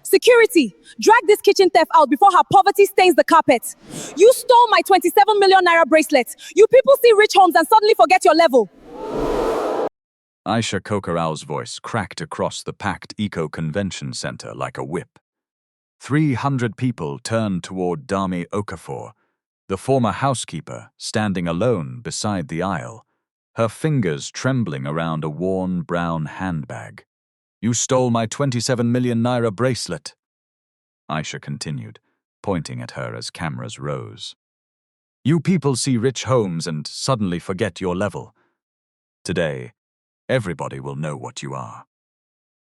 Security, drag this kitchen theft out before her poverty stains the carpet. You stole my 27 million naira bracelet. You people see rich homes and suddenly forget your level. Aisha Kokoral's voice cracked across the packed eco-convention center like a whip. 300 people turned toward Dami Okafor, the former housekeeper, standing alone beside the aisle, her fingers trembling around a worn brown handbag. "You stole my 27 million naira bracelet," Aisha continued, pointing at her as cameras rose. "You people see rich homes and suddenly forget your level. Today, everybody will know what you are."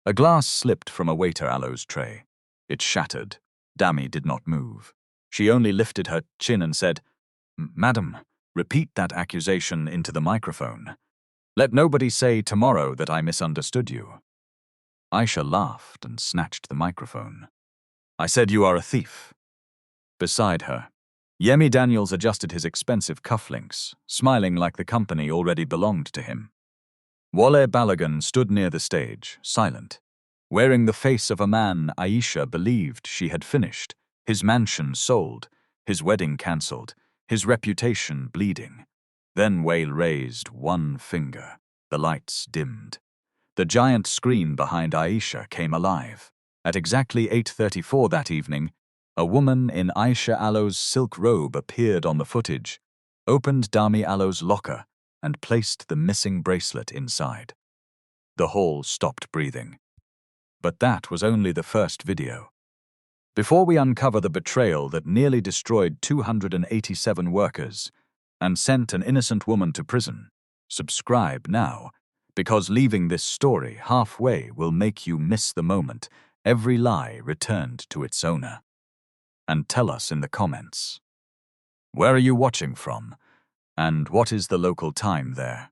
A glass slipped from a waiter aloe's tray. It shattered. Dami did not move. She only lifted her chin and said, "Madam, repeat that accusation into the microphone. Let nobody say tomorrow that I misunderstood you." Aisha laughed and snatched the microphone. "I said you are a thief." Beside her, Yemi Daniels adjusted his expensive cufflinks, smiling like the company already belonged to him. Wale Balogun stood near the stage, silent, wearing the face of a man Aisha believed she had finished, his mansion sold, his wedding cancelled, his reputation bleeding. Then Wale raised one finger. The lights dimmed. The giant screen behind Aisha came alive. At exactly 8:34 that evening, a woman in Aisha Aloe's silk robe appeared on the footage, opened Dami Aloe's locker, and placed the missing bracelet inside. The hall stopped breathing. But that was only the first video. Before we uncover the betrayal that nearly destroyed 287 workers and sent an innocent woman to prison, subscribe now, because leaving this story halfway will make you miss the moment every lie returned to its owner. And tell us in the comments, where are you watching from, and what is the local time there?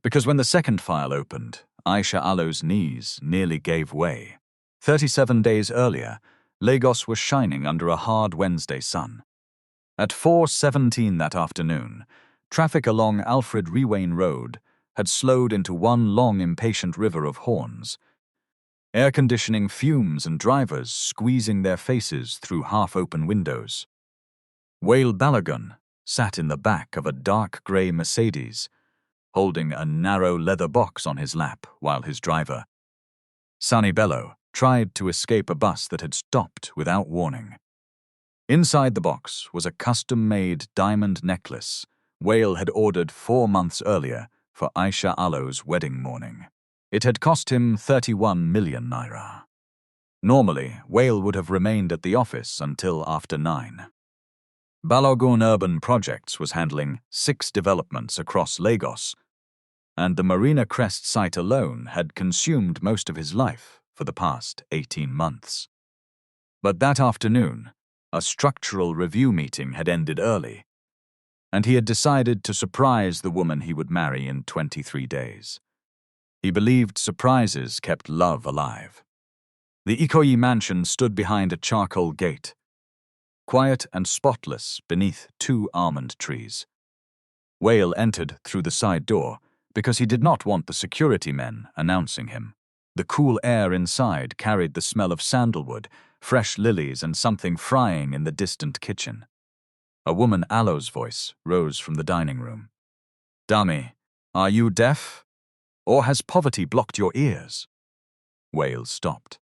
Because when the second file opened, Aisha Aloe's knees nearly gave way. 37 days earlier, Lagos was shining under a hard Wednesday sun. At 4:17 that afternoon, traffic along Alfred Rewain Road had slowed into one long impatient river of horns, air conditioning fumes and drivers squeezing their faces through half-open windows. Wale Balogun sat in the back of a dark grey Mercedes, holding a narrow leather box on his lap while his driver, Sunny Bello, tried to escape a bus that had stopped without warning. Inside the box was a custom-made diamond necklace Wale had ordered 4 months earlier for Aisha Aloe's wedding morning. It had cost him 31 million naira. Normally, Wale would have remained at the office until after 9. Balogun Urban Projects was handling 6 developments across Lagos, and the Marina Crest site alone had consumed most of his life for the past 18 months. But that afternoon, a structural review meeting had ended early, and he had decided to surprise the woman he would marry in 23 days. He believed surprises kept love alive. The Ikoyi mansion stood behind a charcoal gate, quiet and spotless beneath 2 almond trees. Wale entered through the side door because he did not want the security men announcing him. The cool air inside carried the smell of sandalwood, fresh lilies, and something frying in the distant kitchen. A woman Aloe's voice rose from the dining room. "Dami, are you deaf? Or has poverty blocked your ears?" Wale stopped.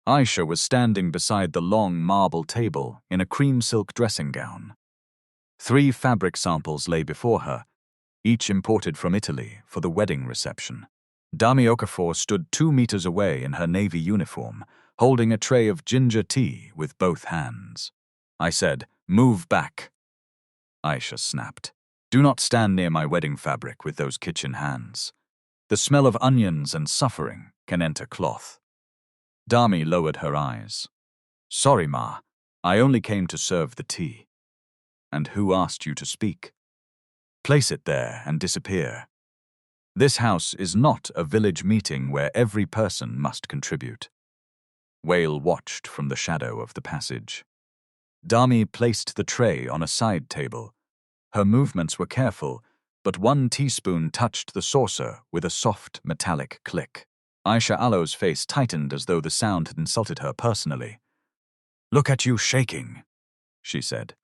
Aisha was standing beside the long marble table in a cream silk dressing gown. 3 fabric samples lay before her, each imported from Italy for the wedding reception. Dami Okafor stood 2 meters away in her navy uniform, holding a tray of ginger tea with both hands. I said, "Move back." Aisha snapped. "Do not stand near my wedding fabric with those kitchen hands. The smell of onions and suffering can enter cloth." Dami lowered her eyes. "Sorry, Ma. I only came to serve the tea." "And who asked you to speak?" "Place it there and disappear. This house is not a village meeting where every person must contribute." Wale watched from the shadow of the passage. Dami placed the tray on a side table. Her movements were careful, but 1 teaspoon touched the saucer with a soft metallic click. Aisha Alo's face tightened as though the sound had insulted her personally. "Look at you shaking," she said.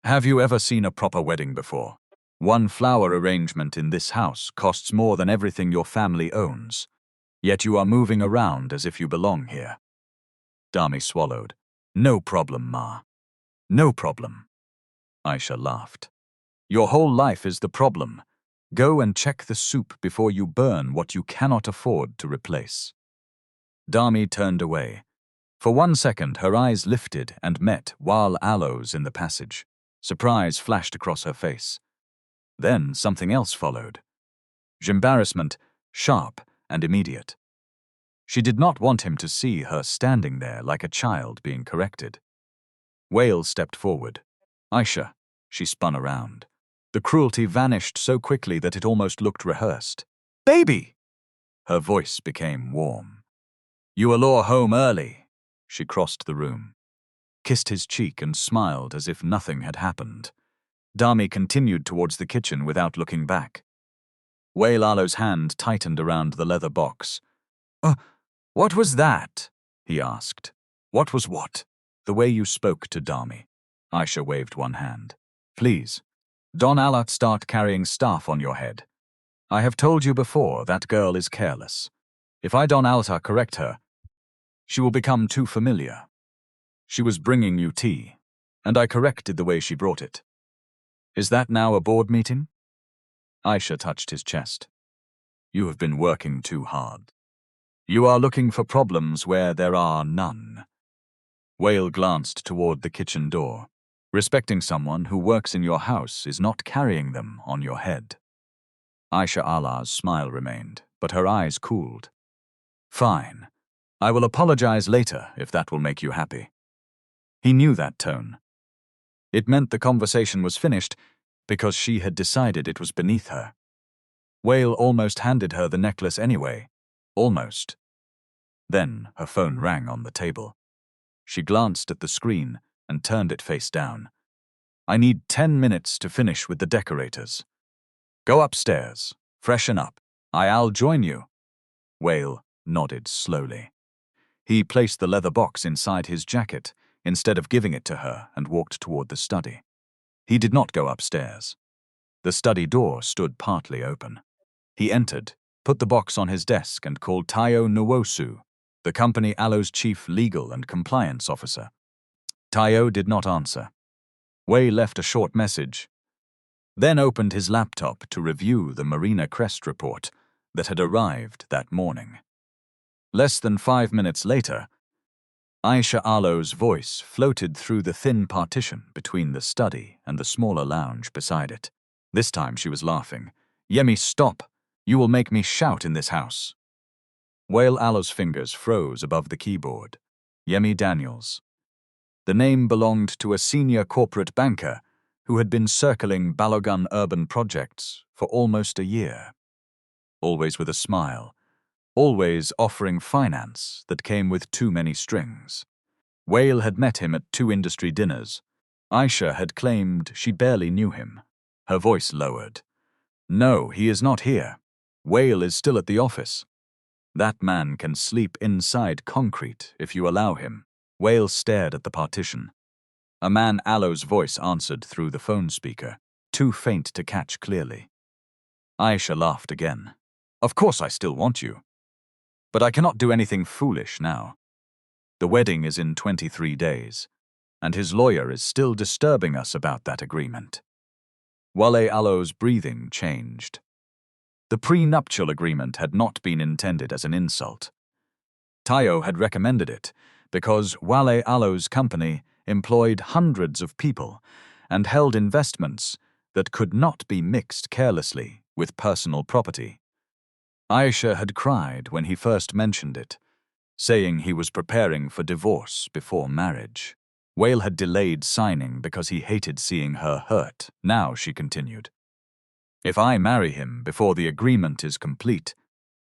"Have you ever seen a proper wedding before? One flower arrangement in this house costs more than everything your family owns, yet you are moving around as if you belong here." Dami swallowed. "No problem, Ma. No problem." Aisha laughed. "Your whole life is the problem. Go and check the soup before you burn what you cannot afford to replace." Dami turned away. For 1 second, her eyes lifted and met Wale Balogun's in the passage. Surprise flashed across her face. Then something else followed. Embarrassment, sharp and immediate. She did not want him to see her standing there like a child being corrected. Wale stepped forward. "Aisha," she spun around. The cruelty vanished so quickly that it almost looked rehearsed. "Baby!" Her voice became warm. "You allure home early." She crossed the room, kissed his cheek and smiled as if nothing had happened. Dami continued towards the kitchen without looking back. Wale Balogun's hand tightened around the leather box. What was that?" he asked. "What was what?" "The way you spoke to Dami." Aisha waved one hand. "Please, don't start carrying staff on your head. I have told you before that girl is careless. If I don't correct her, she will become too familiar. She was bringing you tea, and I corrected the way she brought it. Is that now a board meeting?" Aisha touched his chest. "You have been working too hard. You are looking for problems where there are none." Wale glanced toward the kitchen door. "Respecting someone who works in your house is not carrying them on your head." Aisha Allah's smile remained, but her eyes cooled. "Fine. I will apologize later if that will make you happy." He knew that tone. It meant the conversation was finished because she had decided it was beneath her. Wale almost handed her the necklace anyway. Almost. Then her phone rang on the table. She glanced at the screen and turned it face down. "I need 10 minutes to finish with the decorators. Go upstairs, freshen up. I'll join you." Wale nodded slowly. He placed the leather box inside his jacket instead of giving it to her and walked toward the study. He did not go upstairs. The study door stood partly open. He entered, put the box on his desk and called Tayo Nwosu, the company Alo's chief legal and compliance officer. Tayo did not answer. Wei left a short message, then opened his laptop to review the Marina Crest report that had arrived that morning. Less than 5 minutes later, Aisha Alo's voice floated through the thin partition between the study and the smaller lounge beside it. This time she was laughing. "Yemi, stop! You will make me shout in this house." Wale Alo's fingers froze above the keyboard. Yemi Daniels. The name belonged to a senior corporate banker who had been circling Balogun urban projects for almost a year. Always with a smile, always offering finance that came with too many strings. Wale had met him at 2 industry dinners. Aisha had claimed she barely knew him. Her voice lowered. "No, he is not here. Wale is still at the office. That man can sleep inside concrete if you allow him." Wale stared at the partition. A man Alo's voice answered through the phone speaker, too faint to catch clearly. Aisha laughed again. "Of course I still want you. But I cannot do anything foolish now. The wedding is in 23 days, and his lawyer is still disturbing us about that agreement." Wale Balogun's breathing changed. The prenuptial agreement had not been intended as an insult. Tayo had recommended it because Wale Balogun's company employed hundreds of people and held investments that could not be mixed carelessly with personal property. Aisha had cried when he first mentioned it, saying he was preparing for divorce before marriage. Wale had delayed signing because he hated seeing her hurt. Now, she continued, "If I marry him before the agreement is complete,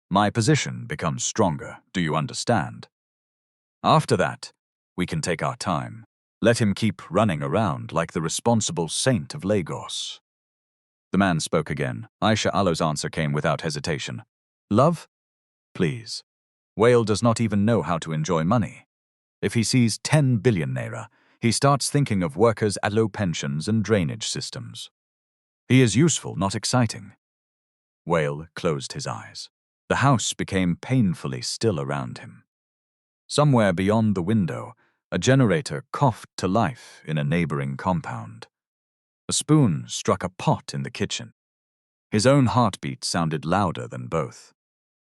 my position becomes stronger, do you understand? After that, we can take our time. Let him keep running around like the responsible saint of Lagos." The man spoke again. Aisha Alo's answer came without hesitation. "Love? please. Wale does not even know how to enjoy money. If he sees 10 billion naira, he starts thinking of workers' at low pensions and drainage systems. He is useful, not exciting. Wale closed his eyes. The house became painfully still around him. Somewhere beyond the window, a generator coughed to life in a neighboring compound. A spoon struck a pot in the kitchen. His own heartbeat sounded louder than both.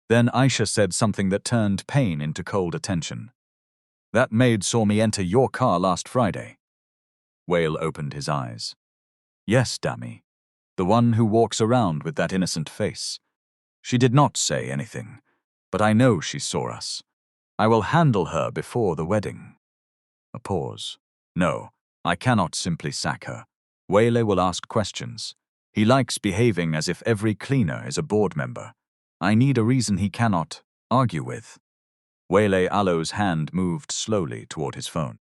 Then Aisha said something that turned pain into cold attention. "That maid saw me enter your car last Friday." Wale opened his eyes. "Yes, Dami. The one who walks around with that innocent face. She did not say anything, but I know she saw us. I will handle her before the wedding." A pause. "No, I cannot simply sack her. Wale will ask questions. He likes behaving as if every cleaner is a board member. I need a reason he cannot argue with." Wale Alo's hand moved slowly toward his phone.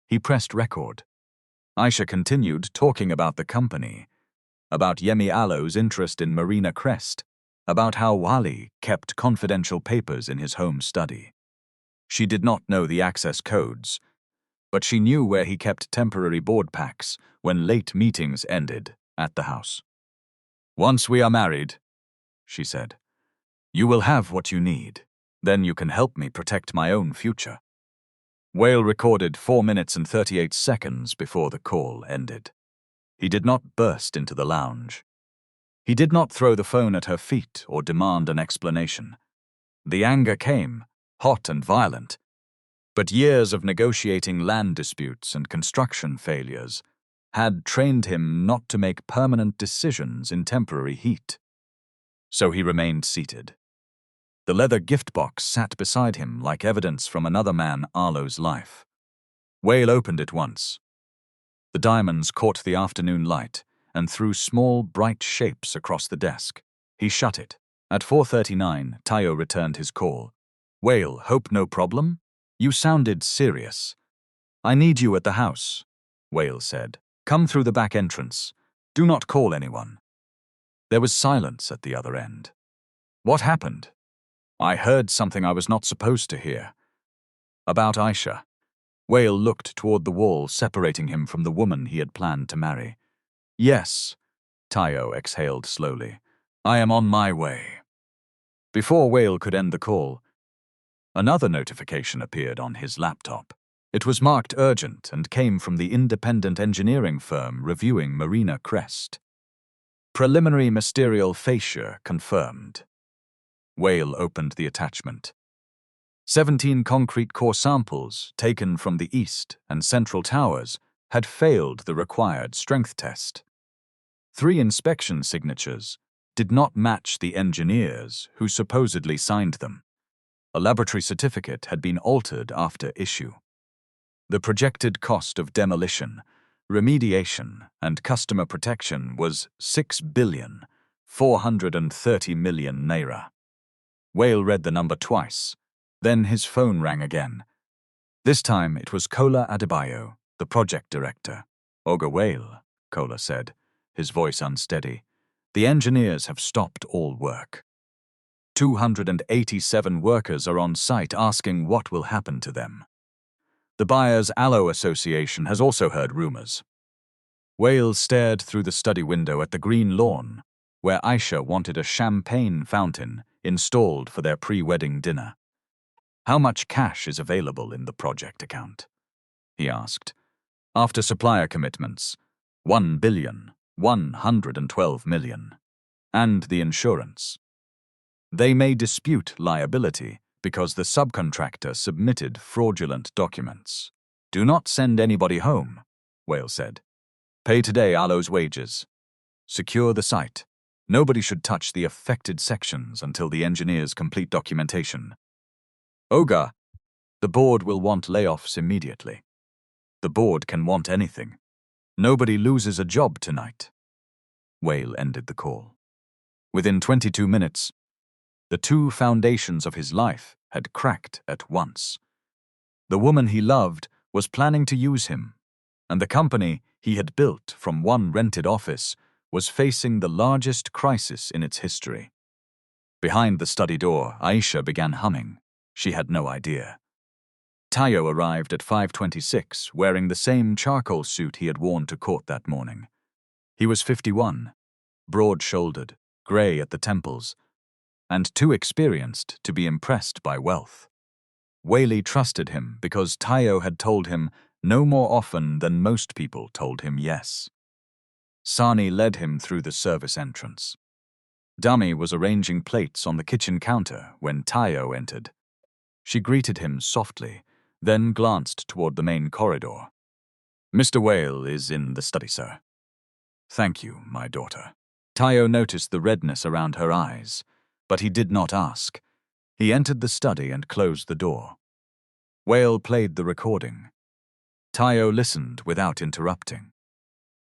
He pressed record. Aisha continued talking about the company, about Yemi Alo's interest in Marina Crest, about how Wale kept confidential papers in his home study. She did not know the access codes, but she knew where he kept temporary board packs when late meetings ended at the house. "Once we are married," she said, "you will have what you need. Then you can help me protect my own future." Wale recorded 4 minutes and 38 seconds before the call ended. He did not burst into the lounge. He did not throw the phone at her feet or demand an explanation. The anger came, hot and violent, but years of negotiating land disputes and construction failures had trained him not to make permanent decisions in temporary heat. So he remained seated. The leather gift box sat beside him like evidence from another man Arlo's life. Wale opened it once. The diamonds caught the afternoon light and threw small, bright shapes across the desk. He shut it. At 4:39, Tayo returned his call. "Wale, hope no problem? You sounded serious." "I need you at the house," Wale said. "Come through the back entrance. Do not call anyone." There was silence at the other end. "What happened?" "I heard something I was not supposed to hear." "About Aisha." Wale looked toward the wall separating him from the woman he had planned to marry. "Yes," Tayo exhaled slowly. "I am on my way." Before Wale could end the call, another notification appeared on his laptop. It was marked urgent and came from the independent engineering firm reviewing Marina Crest. Preliminary ministerial failure confirmed. Wale opened the attachment. 17 concrete core samples taken from the east and central towers had failed the required strength test. 3 inspection signatures did not match the engineers who supposedly signed them. A laboratory certificate had been altered after issue. The projected cost of demolition, remediation, and customer protection was 6,430 million naira. Wale read the number twice. Then his phone rang again. This time it was Kola Adebayo, the project director. "Oga Wale," Kola said, his voice unsteady. "The engineers have stopped all work. 287 workers are on site asking what will happen to them. The Buyers Aloe Association has also heard rumors." Wale stared through the study window at the green lawn, where Aisha wanted a champagne fountain installed for their pre-wedding dinner. "How much cash is available in the project account?" he asked. "After supplier commitments, 1,112 million. And the insurance. They may dispute liability because the subcontractor submitted fraudulent documents." "Do not send anybody home," Wale said. "Pay today Alo's wages. Secure the site. Nobody should touch the affected sections until the engineers complete documentation." "Oga, the board will want layoffs immediately." "The board can want anything. Nobody loses a job tonight." Wale ended the call. Within 22 minutes, the 2 foundations of his life had cracked at once. The woman he loved was planning to use him, and the company he had built from one rented office was facing the largest crisis in its history. Behind the study door, Aisha began humming. She had no idea. Tayo arrived at 5:26, wearing the same charcoal suit he had worn to court that morning. He was 51, broad-shouldered, grey at the temples, and too experienced to be impressed by wealth. Wale trusted him because Tayo had told him no more often than most people told him yes. Sani led him through the service entrance. Dami was arranging plates on the kitchen counter when Tayo entered. She greeted him softly, then glanced toward the main corridor. "Mr. Wale is in the study, sir." "Thank you, my daughter." Tayo noticed the redness around her eyes, but he did not ask. He entered the study and closed the door. Wale played the recording. Tayo listened without interrupting.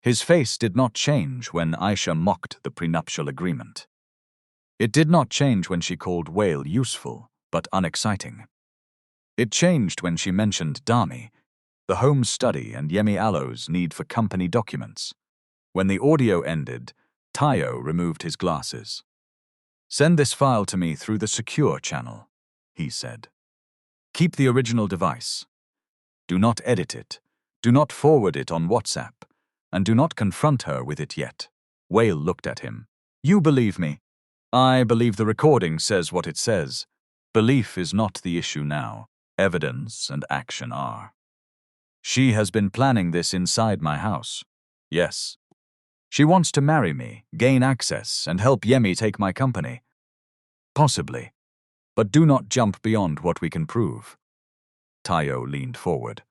His face did not change when Aisha mocked the prenuptial agreement. It did not change when she called Wale useful, but unexciting. It changed when she mentioned Dami, the home study, and Yemi Allo's need for company documents. When the audio ended, Tayo removed his glasses. "Send this file to me through the secure channel," he said. "Keep the original device. Do not edit it. Do not forward it on WhatsApp. And do not confront her with it yet." Wale looked at him. "You believe me." "I believe the recording says what it says. Belief is not the issue now. Evidence and action are. She has been planning this inside my house. Yes. She wants to marry me, gain access, and help Yemi take my company. Possibly. But do not jump beyond what we can prove." Tayo leaned forward.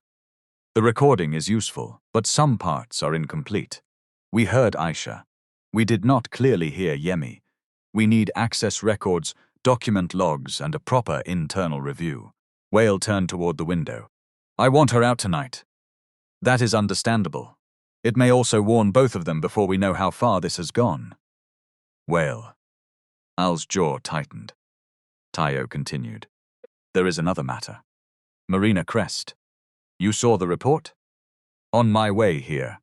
"The recording is useful, but some parts are incomplete. We heard Aisha. We did not clearly hear Yemi. We need access records, document logs, and a proper internal review." Wale turned toward the window. "I want her out tonight." "That is understandable. It may also warn both of them before we know how far this has gone." "Wale." Al's jaw tightened. Tayo continued. "There is another matter. Marina Crest. You saw the report?" "On my way here."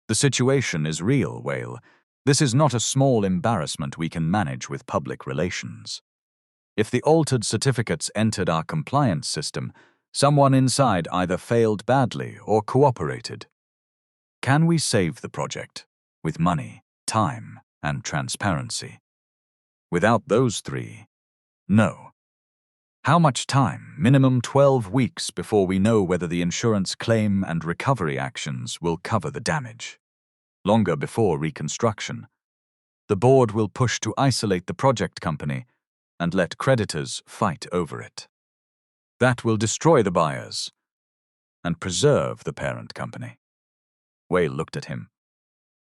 "The situation is real, Wale. This is not a small embarrassment we can manage with public relations. If the altered certificates entered our compliance system, someone inside either failed badly or cooperated. Can we save the project with money, time, and transparency? Without those three, no. How much time? Minimum 12 weeks before we know whether the insurance claim and recovery actions will cover the damage. Longer before reconstruction. The board will push to isolate the project company and let creditors fight over it. That will destroy the buyers and preserve the parent company." Wale looked at him.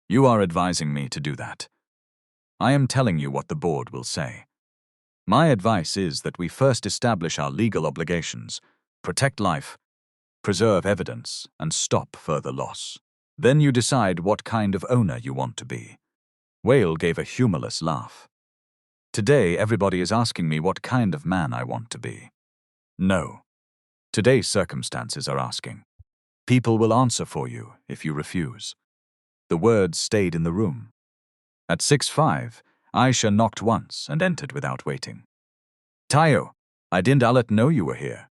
"You are advising me to do that. I am telling you what the board will say. My advice is that we first establish our legal obligations, protect life, preserve evidence, and stop further loss. Then you decide what kind of owner you want to be." Wale gave a humorless laugh. "Today everybody is asking me what kind of man I want to be. No. Today's circumstances are asking. People will answer for you if you refuse." The words stayed in the room. At 6:05, Aisha knocked once and entered without waiting. "Tayo, I didn't know you were here."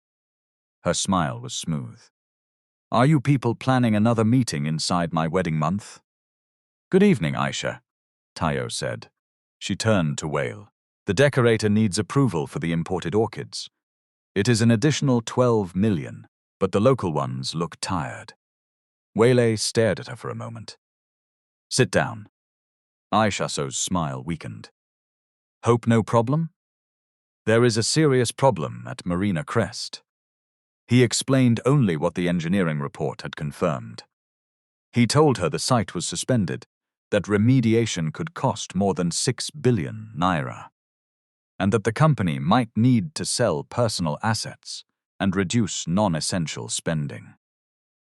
Her smile was smooth. "Are you people planning another meeting inside my wedding month?" "Good evening, Aisha," Tayo said. She turned to Wale. "The decorator needs approval for the imported orchids. It is an additional 12 million, but the local ones look tired." Wale stared at her for a moment. "Sit down." Aisha's smile weakened. "Hope no problem?" "There is a serious problem at Marina Crest." He explained only what the engineering report had confirmed. He told her the site was suspended, that remediation could cost more than 6 billion naira, and that the company might need to sell personal assets and reduce non-essential spending.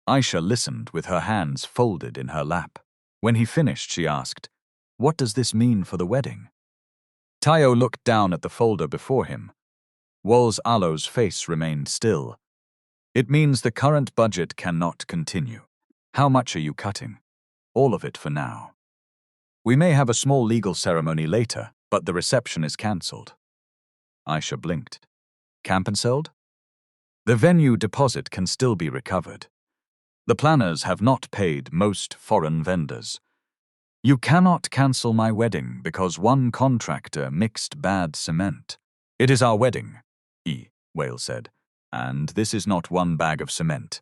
Aisha listened with her hands folded in her lap. When he finished, she asked, "What does this mean for the wedding?" Tayo looked down at the folder before him. Wale Balogun's face remained still. "It means the current budget cannot continue. How much are you cutting?" "All of it for now. We may have a small legal ceremony later, But the reception is cancelled. Aisha blinked. Cancelled? The venue deposit can still be recovered. The planners have not paid most foreign vendors. You cannot cancel my wedding because one contractor mixed bad cement. It is our wedding, Wale said, and this is not one bag of cement.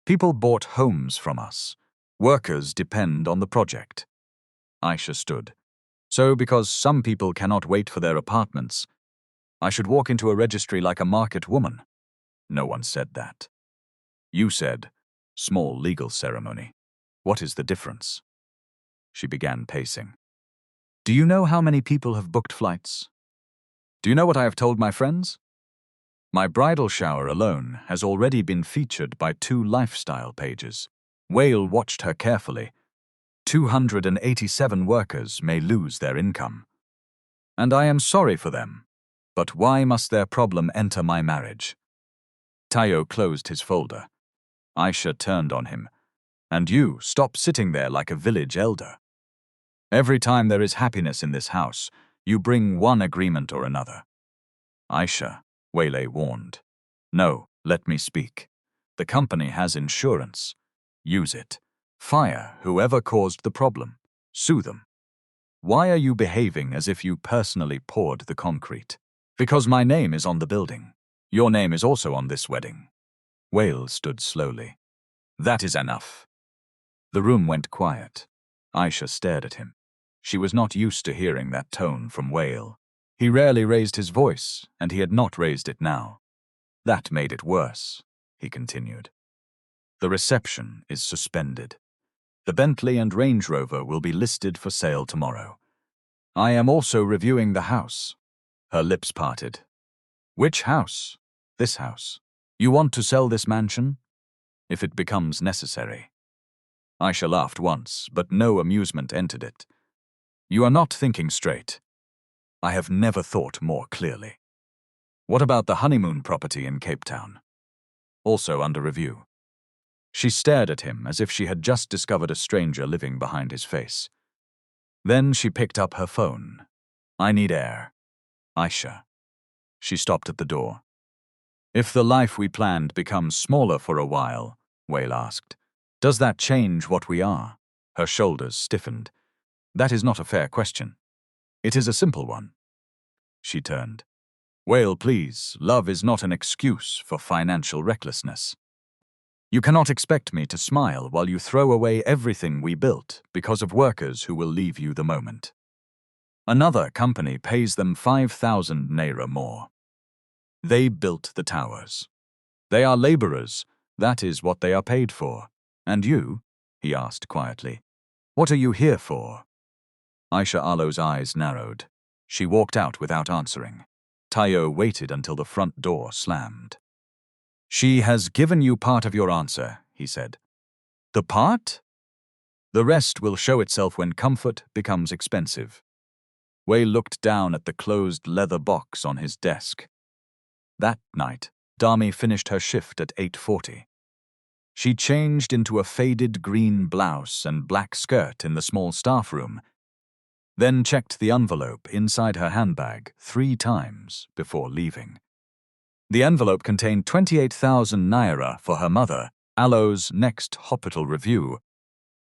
People bought homes from us. Workers depend on the project. Aisha stood. So because some people cannot wait for their apartments, I should walk into a registry like a market woman. No one said that. You said, small legal ceremony. What is the difference? She began pacing. Do you know how many people have booked flights? Do you know what I have told my friends? My bridal shower alone has already been featured by 2 lifestyle pages. Wale watched her carefully. 287 workers may lose their income. And I am sorry for them. But why must their problem enter my marriage? Tayo closed his folder. Aisha turned on him. And you, stop sitting there like a village elder. Every time there is happiness in this house, you bring one agreement or another. Aisha, Wale warned. No, let me speak. The company has insurance. Use it. Fire whoever caused the problem. Sue them. Why are you behaving as if you personally poured the concrete? Because my name is on the building. Your name is also on this wedding. Wale stood slowly. That is enough. The room went quiet. Aisha stared at him. She was not used to hearing that tone from Wale. He rarely raised his voice, and he had not raised it now. That made it worse, he continued. The reception is suspended. The Bentley and Range Rover will be listed for sale tomorrow. I am also reviewing the house. Her lips parted. Which house? This house. You want to sell this mansion? If it becomes necessary. Aisha laughed once, but no amusement entered it. You are not thinking straight. I have never thought more clearly. What about the honeymoon property in Cape Town? Also under review. She stared at him as if she had just discovered a stranger living behind his face. Then she picked up her phone. I need air. Aisha. She stopped at the door. If the life we planned becomes smaller for a while, Wale asked, does that change what we are? Her shoulders stiffened. That is not a fair question. It is a simple one. She turned. Wale, please, love is not an excuse for financial recklessness. You cannot expect me to smile while you throw away everything we built because of workers who will leave you the moment. Another company pays them 5,000 naira more. They built the towers. They are laborers. That is what they are paid for. And you? He asked quietly. What are you here for? Aisha Alo's eyes narrowed. She walked out without answering. Tayo waited until the front door slammed. She has given you part of your answer, he said. The part? The rest will show itself when comfort becomes expensive. Wei looked down at the closed leather box on his desk. That night, Dami finished her shift at 8:40. She changed into a faded green blouse and black skirt in the small staff room, then checked the envelope inside her handbag 3 times before leaving. The envelope contained 28,000 naira for her mother, Alo's next hospital review,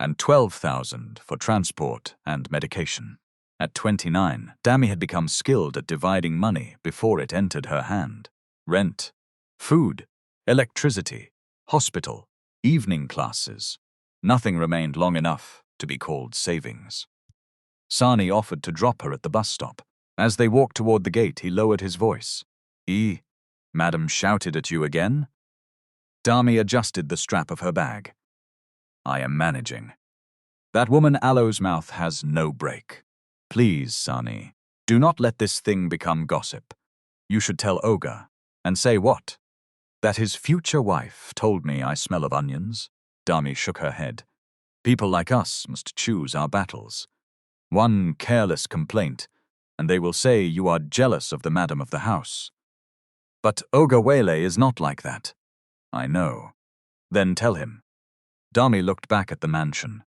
and 12,000 for transport and medication. At 29, Dami had become skilled at dividing money before it entered her hand. Rent, food, electricity, hospital, evening classes. Nothing remained long enough to be called savings. Sani offered to drop her at the bus stop. As they walked toward the gate, he lowered his voice. Madam shouted at you again? Dami adjusted the strap of her bag. I am managing. That woman Alo's mouth has no break. Please, Sani, do not let this thing become gossip. You should tell Oga. And say what? That his future wife told me I smell of onions? Dami shook her head. People like us must choose our battles. One careless complaint, and they will say you are jealous of the madam of the house. But Oga Wale is not like that. I know. Then tell him. Dami looked back at the mansion.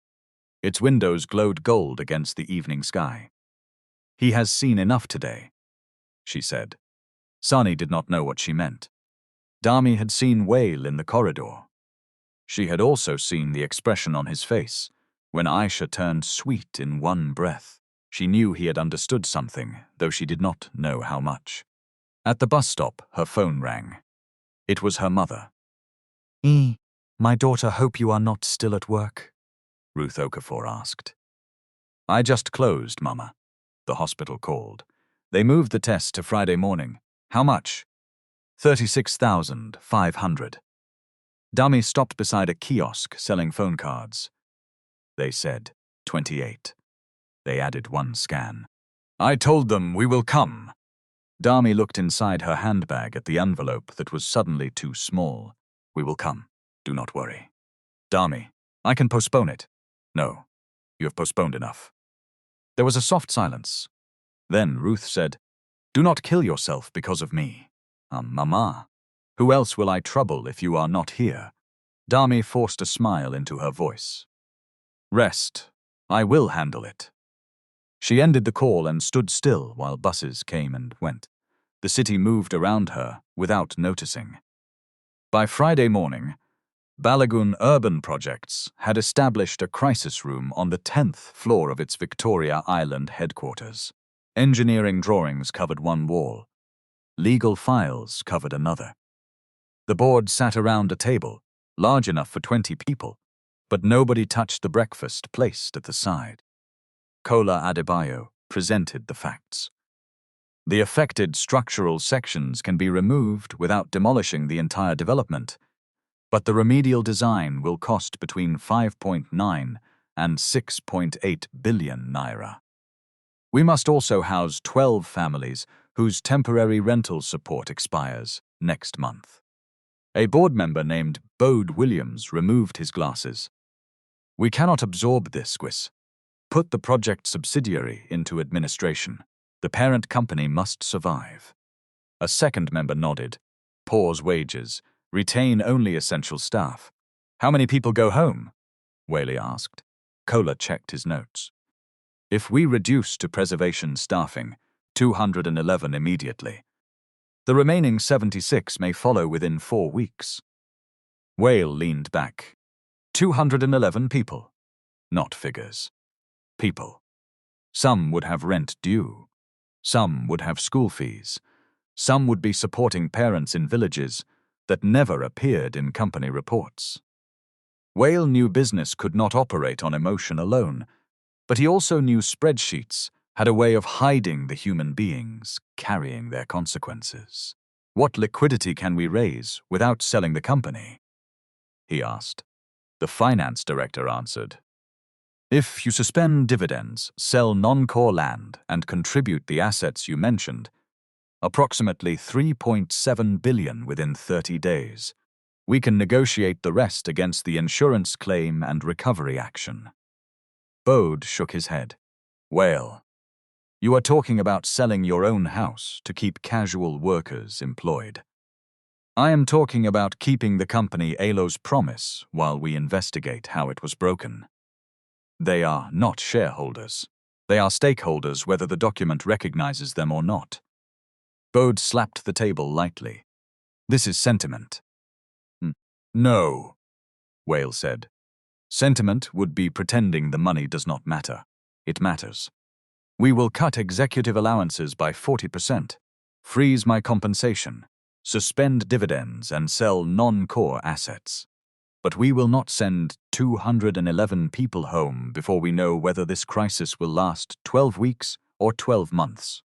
Its windows glowed gold against the evening sky. He has seen enough today, she said. Sani did not know what she meant. Dami had seen Wale in the corridor. She had also seen the expression on his face when Aisha turned sweet in one breath. She knew he had understood something, though she did not know how much. At the bus stop, her phone rang. It was her mother. My daughter, hope you are not still at work, Ruth Okafor asked. I just closed, Mama, the hospital called. They moved the test to Friday morning. How much? 36,500. Dami stopped beside a kiosk selling phone cards. They said 28. They added one scan. I told them we will come. Dami looked inside her handbag at the envelope that was suddenly too small. We will come. Do not worry. Dami, I can postpone it. No, you have postponed enough. There was a soft silence. Then Ruth said, Do not kill yourself because of me. Mama, who else will I trouble if you are not here? Dami forced a smile into her voice. Rest. I will handle it. She ended the call and stood still while buses came and went. The city moved around her without noticing. By Friday morning, Balogun Urban Projects had established a crisis room on the 10th floor of its Victoria Island headquarters. Engineering drawings covered one wall. Legal files covered another. The board sat around a table, large enough for 20 people, but nobody touched the breakfast placed at the side. Kola Adebayo presented the facts. The affected structural sections can be removed without demolishing the entire development, but the remedial design will cost between 5.9 and 6.8 billion naira. We must also house 12 families whose temporary rental support expires next month. A board member named Bode Williams removed his glasses. We cannot absorb this, Squiz. Put the project subsidiary into administration. The parent company must survive. A second member nodded. Pause wages. Retain only essential staff. How many people go home? Wale asked. Kola checked his notes. If we reduce to preservation staffing, 211 immediately. The remaining 76 may follow within 4 weeks. Wale leaned back. 211 people. Not figures. People. Some would have rent due. Some would have school fees. Some would be supporting parents in villages that never appeared in company reports. Wale knew business could not operate on emotion alone, but he also knew spreadsheets had a way of hiding the human beings carrying their consequences. What liquidity can we raise without selling the company? He asked. The finance director answered. If you suspend dividends, sell non-core land, and contribute the assets you mentioned, approximately 3.7 billion within 30 days. We can negotiate the rest against the insurance claim and recovery action. Bode shook his head. Wale, you are talking about selling your own house to keep casual workers employed. I am talking about keeping the company Alo's promise while we investigate how it was broken. They are not shareholders. They are stakeholders whether the document recognizes them or not. Bode slapped the table lightly. This is sentiment. No, Wale said. Sentiment would be pretending the money does not matter. It matters. We will cut executive allowances by 40%, freeze my compensation, suspend dividends and sell non-core assets. But we will not send 211 people home before we know whether this crisis will last 12 weeks or 12 months.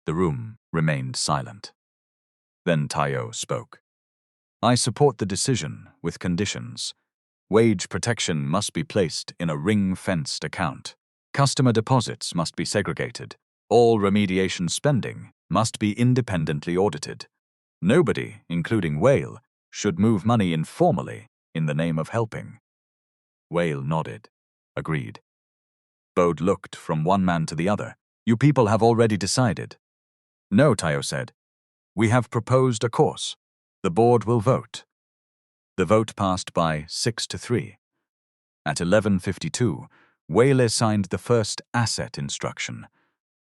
The room remained silent. Then Tayo spoke. I support the decision with conditions. Wage protection must be placed in a ring-fenced account. Customer deposits must be segregated. All remediation spending must be independently audited. Nobody, including Wale, should move money informally in the name of helping. Wale nodded, agreed. Bode looked from one man to the other. You people have already decided. No, Tayo said. We have proposed a course. The board will vote. The vote passed by 6-3. At 11:52, Wale signed the first asset instruction.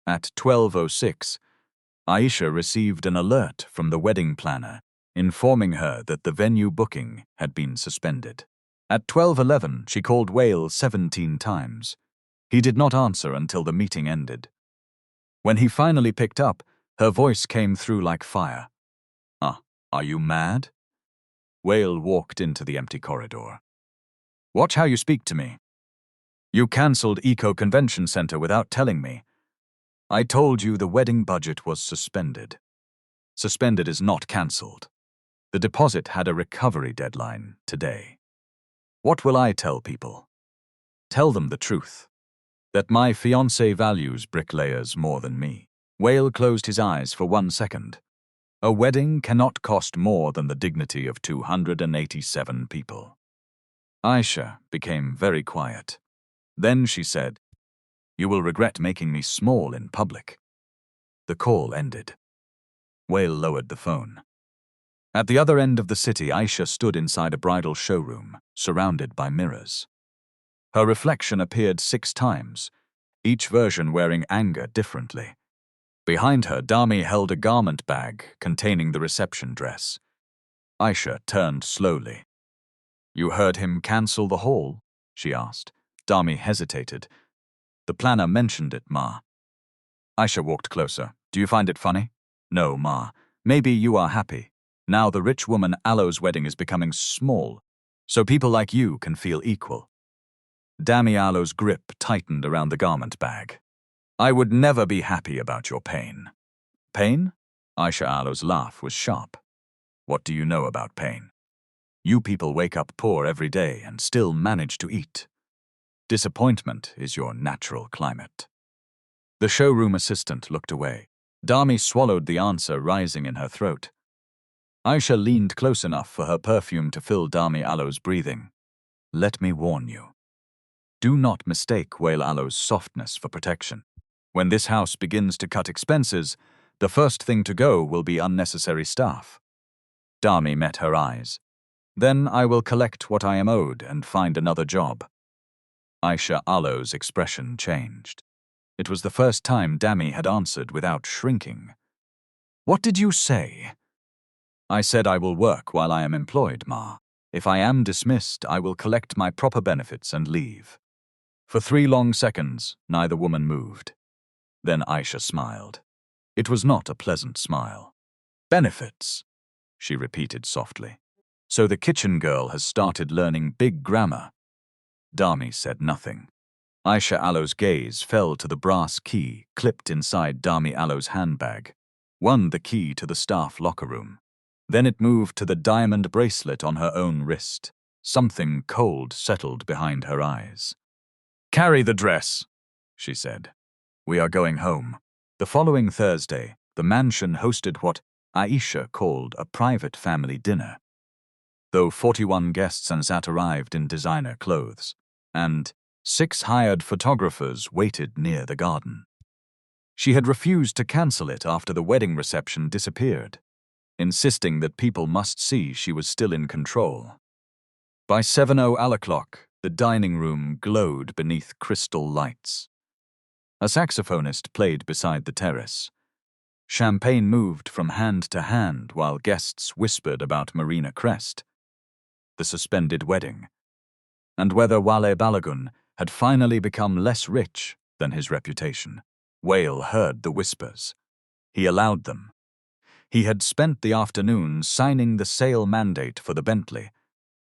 At 12:06, Aisha received an alert from the wedding planner informing her that the venue booking had been suspended. At 12:11, she called Wale 17 times. He did not answer until the meeting ended. When he finally picked up, her voice came through like fire. Are you mad?" Wale walked into the empty corridor. "Watch how you speak to me. You cancelled Eco Convention Center without telling me. I told you the wedding budget was suspended. Suspended is not cancelled. The deposit had a recovery deadline today. What will I tell people? Tell them the truth. That my fiancé values bricklayers more than me." Wale closed his eyes for 1 second. A wedding cannot cost more than the dignity of 287 people. Aisha became very quiet. Then she said, "You will regret making me small in public." The call ended. Wale lowered the phone. At the other end of the city, Aisha stood inside a bridal showroom, surrounded by mirrors. Her reflection appeared 6 times, each version wearing anger differently. Behind her, Dami held a garment bag containing the reception dress. Aisha turned slowly. "You heard him cancel the hall?" she asked. Dami hesitated. "The planner mentioned it, Ma." Aisha walked closer. "Do you find it funny?" "No, Ma. Maybe you are happy. Now the rich woman Alo's wedding is becoming small, so people like you can feel equal." Dami Alo's grip tightened around the garment bag. "I would never be happy about your pain." "Pain?" Aisha Alo's laugh was sharp. "What do you know about pain? You people wake up poor every day and still manage to eat. Disappointment is your natural climate." The showroom assistant looked away. Dami swallowed the answer rising in her throat. Aisha leaned close enough for her perfume to fill Dami Alo's breathing. "Let me warn you. Do not mistake Wale Alo's softness for protection. When this house begins to cut expenses, the first thing to go will be unnecessary staff." Dami met her eyes. "Then I will collect what I am owed and find another job." Aisha Alo's expression changed. It was the first time Dami had answered without shrinking. "What did you say?" "I said I will work while I am employed, Ma. If I am dismissed, I will collect my proper benefits and leave." For 3 long seconds, neither woman moved. Then Aisha smiled. It was not a pleasant smile. "Benefits," she repeated softly. "So the kitchen girl has started learning big grammar." Dami said nothing. Aisha Alo's gaze fell to the brass key clipped inside Dami Alo's handbag, the key to the staff locker room. Then it moved to the diamond bracelet on her own wrist. Something cold settled behind her eyes. "Carry the dress," she said. "We are going home." The following Thursday, the mansion hosted what Aisha called a private family dinner. Though 41 guests and sat arrived in designer clothes, and 6 hired photographers waited near the garden. She had refused to cancel it after the wedding reception disappeared, insisting that people must see she was still in control. By 7:00 the dining room glowed beneath crystal lights. A saxophonist played beside the terrace. Champagne moved from hand to hand while guests whispered about Marina Crest, the suspended wedding, and whether Wale Balogun had finally become less rich than his reputation. Wale heard the whispers. He allowed them. He had spent the afternoon signing the sale mandate for the Bentley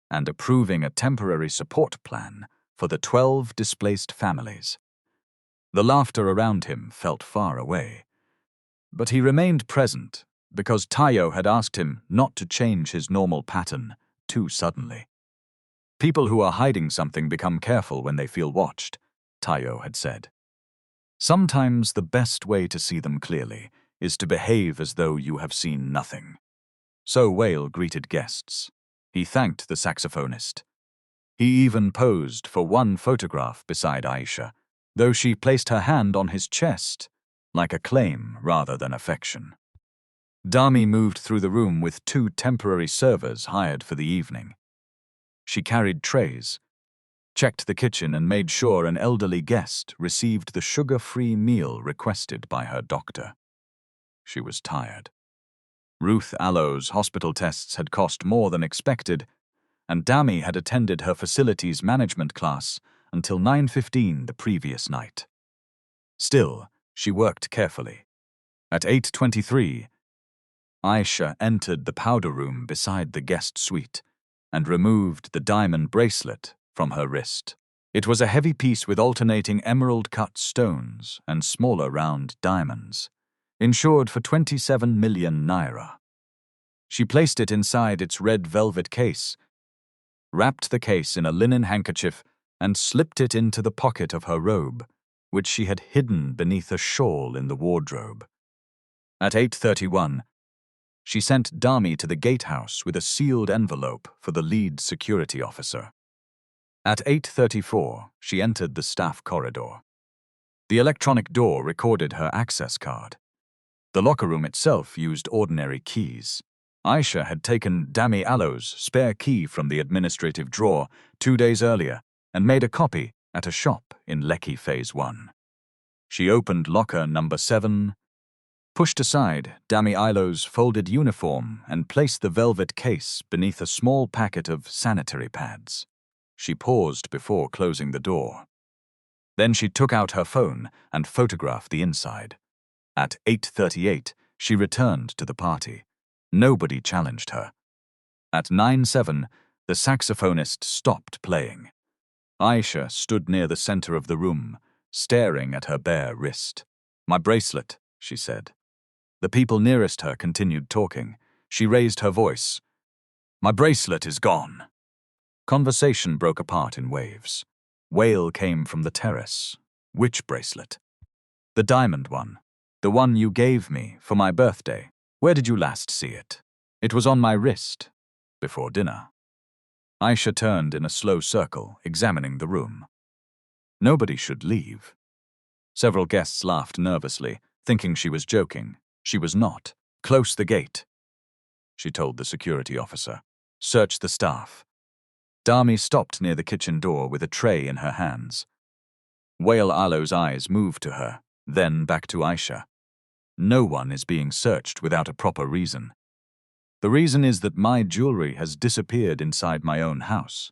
and approving a temporary support plan for the 12 displaced families. The laughter around him felt far away. But he remained present because Tayo had asked him not to change his normal pattern too suddenly. "People who are hiding something become careful when they feel watched," Tayo had said. "Sometimes the best way to see them clearly is to behave as though you have seen nothing." So Wale greeted guests. He thanked the saxophonist. He even posed for one photograph beside Aisha, though she placed her hand on his chest, like a claim rather than affection. Dami moved through the room with 2 temporary servers hired for the evening. She carried trays, checked the kitchen and made sure an elderly guest received the sugar-free meal requested by her doctor. She was tired. Ruth Allow's hospital tests had cost more than expected, and Dami had attended her facilities management class until 9:15 the previous night. Still, she worked carefully. At 8:23, Aisha entered the powder room beside the guest suite and removed the diamond bracelet from her wrist. It was a heavy piece with alternating emerald-cut stones and smaller round diamonds, insured for 27 million naira. She placed it inside its red velvet case, wrapped the case in a linen handkerchief, and slipped it into the pocket of her robe, which she had hidden beneath a shawl in the wardrobe. At 8:31, she sent Dami to the gatehouse with a sealed envelope for the lead security officer. At 8:34, she entered the staff corridor. The electronic door recorded her access card. The locker room itself used ordinary keys. Aisha had taken Dami Allow's spare key from the administrative drawer 2 days earlier and made a copy at a shop in Lekki Phase 1. She opened locker number 7, pushed aside Dami Allow's folded uniform, and placed the velvet case beneath a small packet of sanitary pads. She paused before closing the door. Then she took out her phone and photographed the inside. At 8:38, she returned to the party. Nobody challenged her. At 9:07, the saxophonist stopped playing. Aisha stood near the center of the room, staring at her bare wrist. "My bracelet," she said. The people nearest her continued talking. She raised her voice. "My bracelet is gone." Conversation broke apart in waves. Wale came from the terrace. "Which bracelet?" "The diamond one. The one you gave me for my birthday. Where did you last see it?" "It was on my wrist. Before dinner." Aisha turned in a slow circle, examining the room. Nobody should leave. Several guests laughed nervously, thinking she was joking. She was not. "Close the gate," she told the security officer. "Search the staff." Dami stopped near the kitchen door with a tray in her hands. Wale Balogun's eyes moved to her, then back to Aisha. "No one is being searched without a proper reason. The reason is that my jewelry has disappeared inside my own house.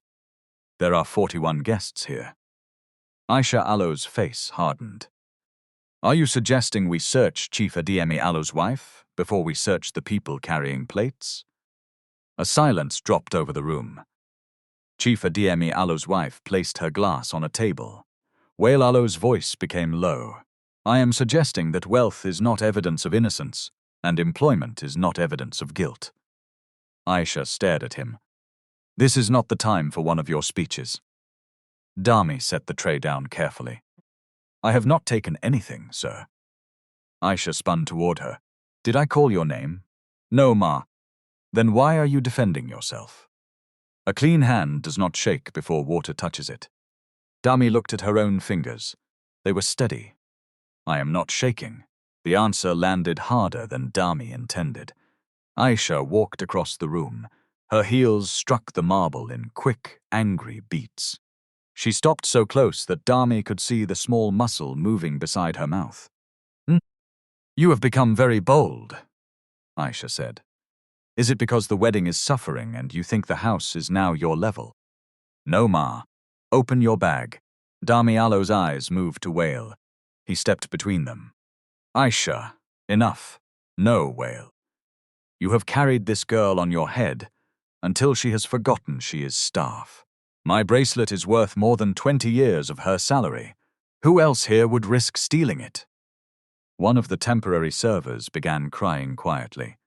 There are 41 guests here." Aisha Balogun's face hardened. "Are you suggesting we search Chief Dami Balogun's wife before we search the people carrying plates?" A silence dropped over the room. Chief Dami Balogun's wife placed her glass on a table. Wale Balogun's voice became low. "I am suggesting that wealth is not evidence of innocence, and employment is not evidence of guilt." Aisha stared at him. "This is not the time for one of your speeches." Dami set the tray down carefully. "I have not taken anything, sir." Aisha spun toward her. "Did I call your name?" "No, ma." "Then why are you defending yourself?" A clean hand does not shake before water touches it. Dami looked at her own fingers. They were steady. "I am not shaking." The answer landed harder than Dami intended. Aisha walked across the room. Her heels struck the marble in quick, angry beats. She stopped so close that Dami could see the small muscle moving beside her mouth. "You have become very bold," Aisha said. "Is it because the wedding is suffering and you think the house is now your level?" "No, ma. Open your bag." Dami Balogun's eyes moved to Wale. He stepped between them. "Aisha, enough." "No, Wale. You have carried this girl on your head until she has forgotten she is staff. My bracelet is worth more than 20 years of her salary. Who else here would risk stealing it?" One of the temporary servers began crying quietly.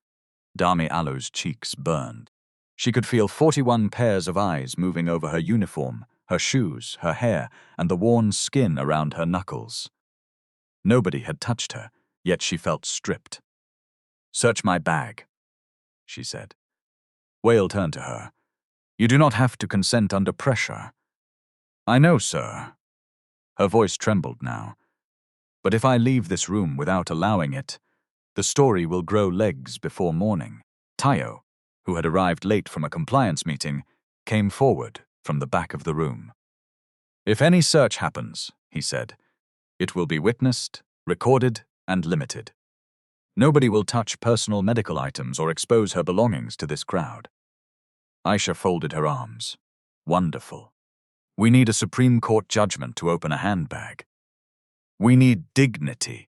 Dami Balogun's cheeks burned. She could feel 41 pairs of eyes moving over her uniform, her shoes, her hair, and the worn skin around her knuckles. Nobody had touched her, yet she felt stripped. "Search my bag," she said. Wale turned to her. "You do not have to consent under pressure." "I know, sir." Her voice trembled now. "But if I leave this room without allowing it, the story will grow legs before morning." Tayo, who had arrived late from a compliance meeting, came forward from the back of the room. If any search happens, he said, it will be witnessed, recorded, and limited. Nobody will touch personal medical items or expose her belongings to this crowd. Aisha folded her arms. Wonderful. We need a Supreme Court judgment to open a handbag. We need dignity,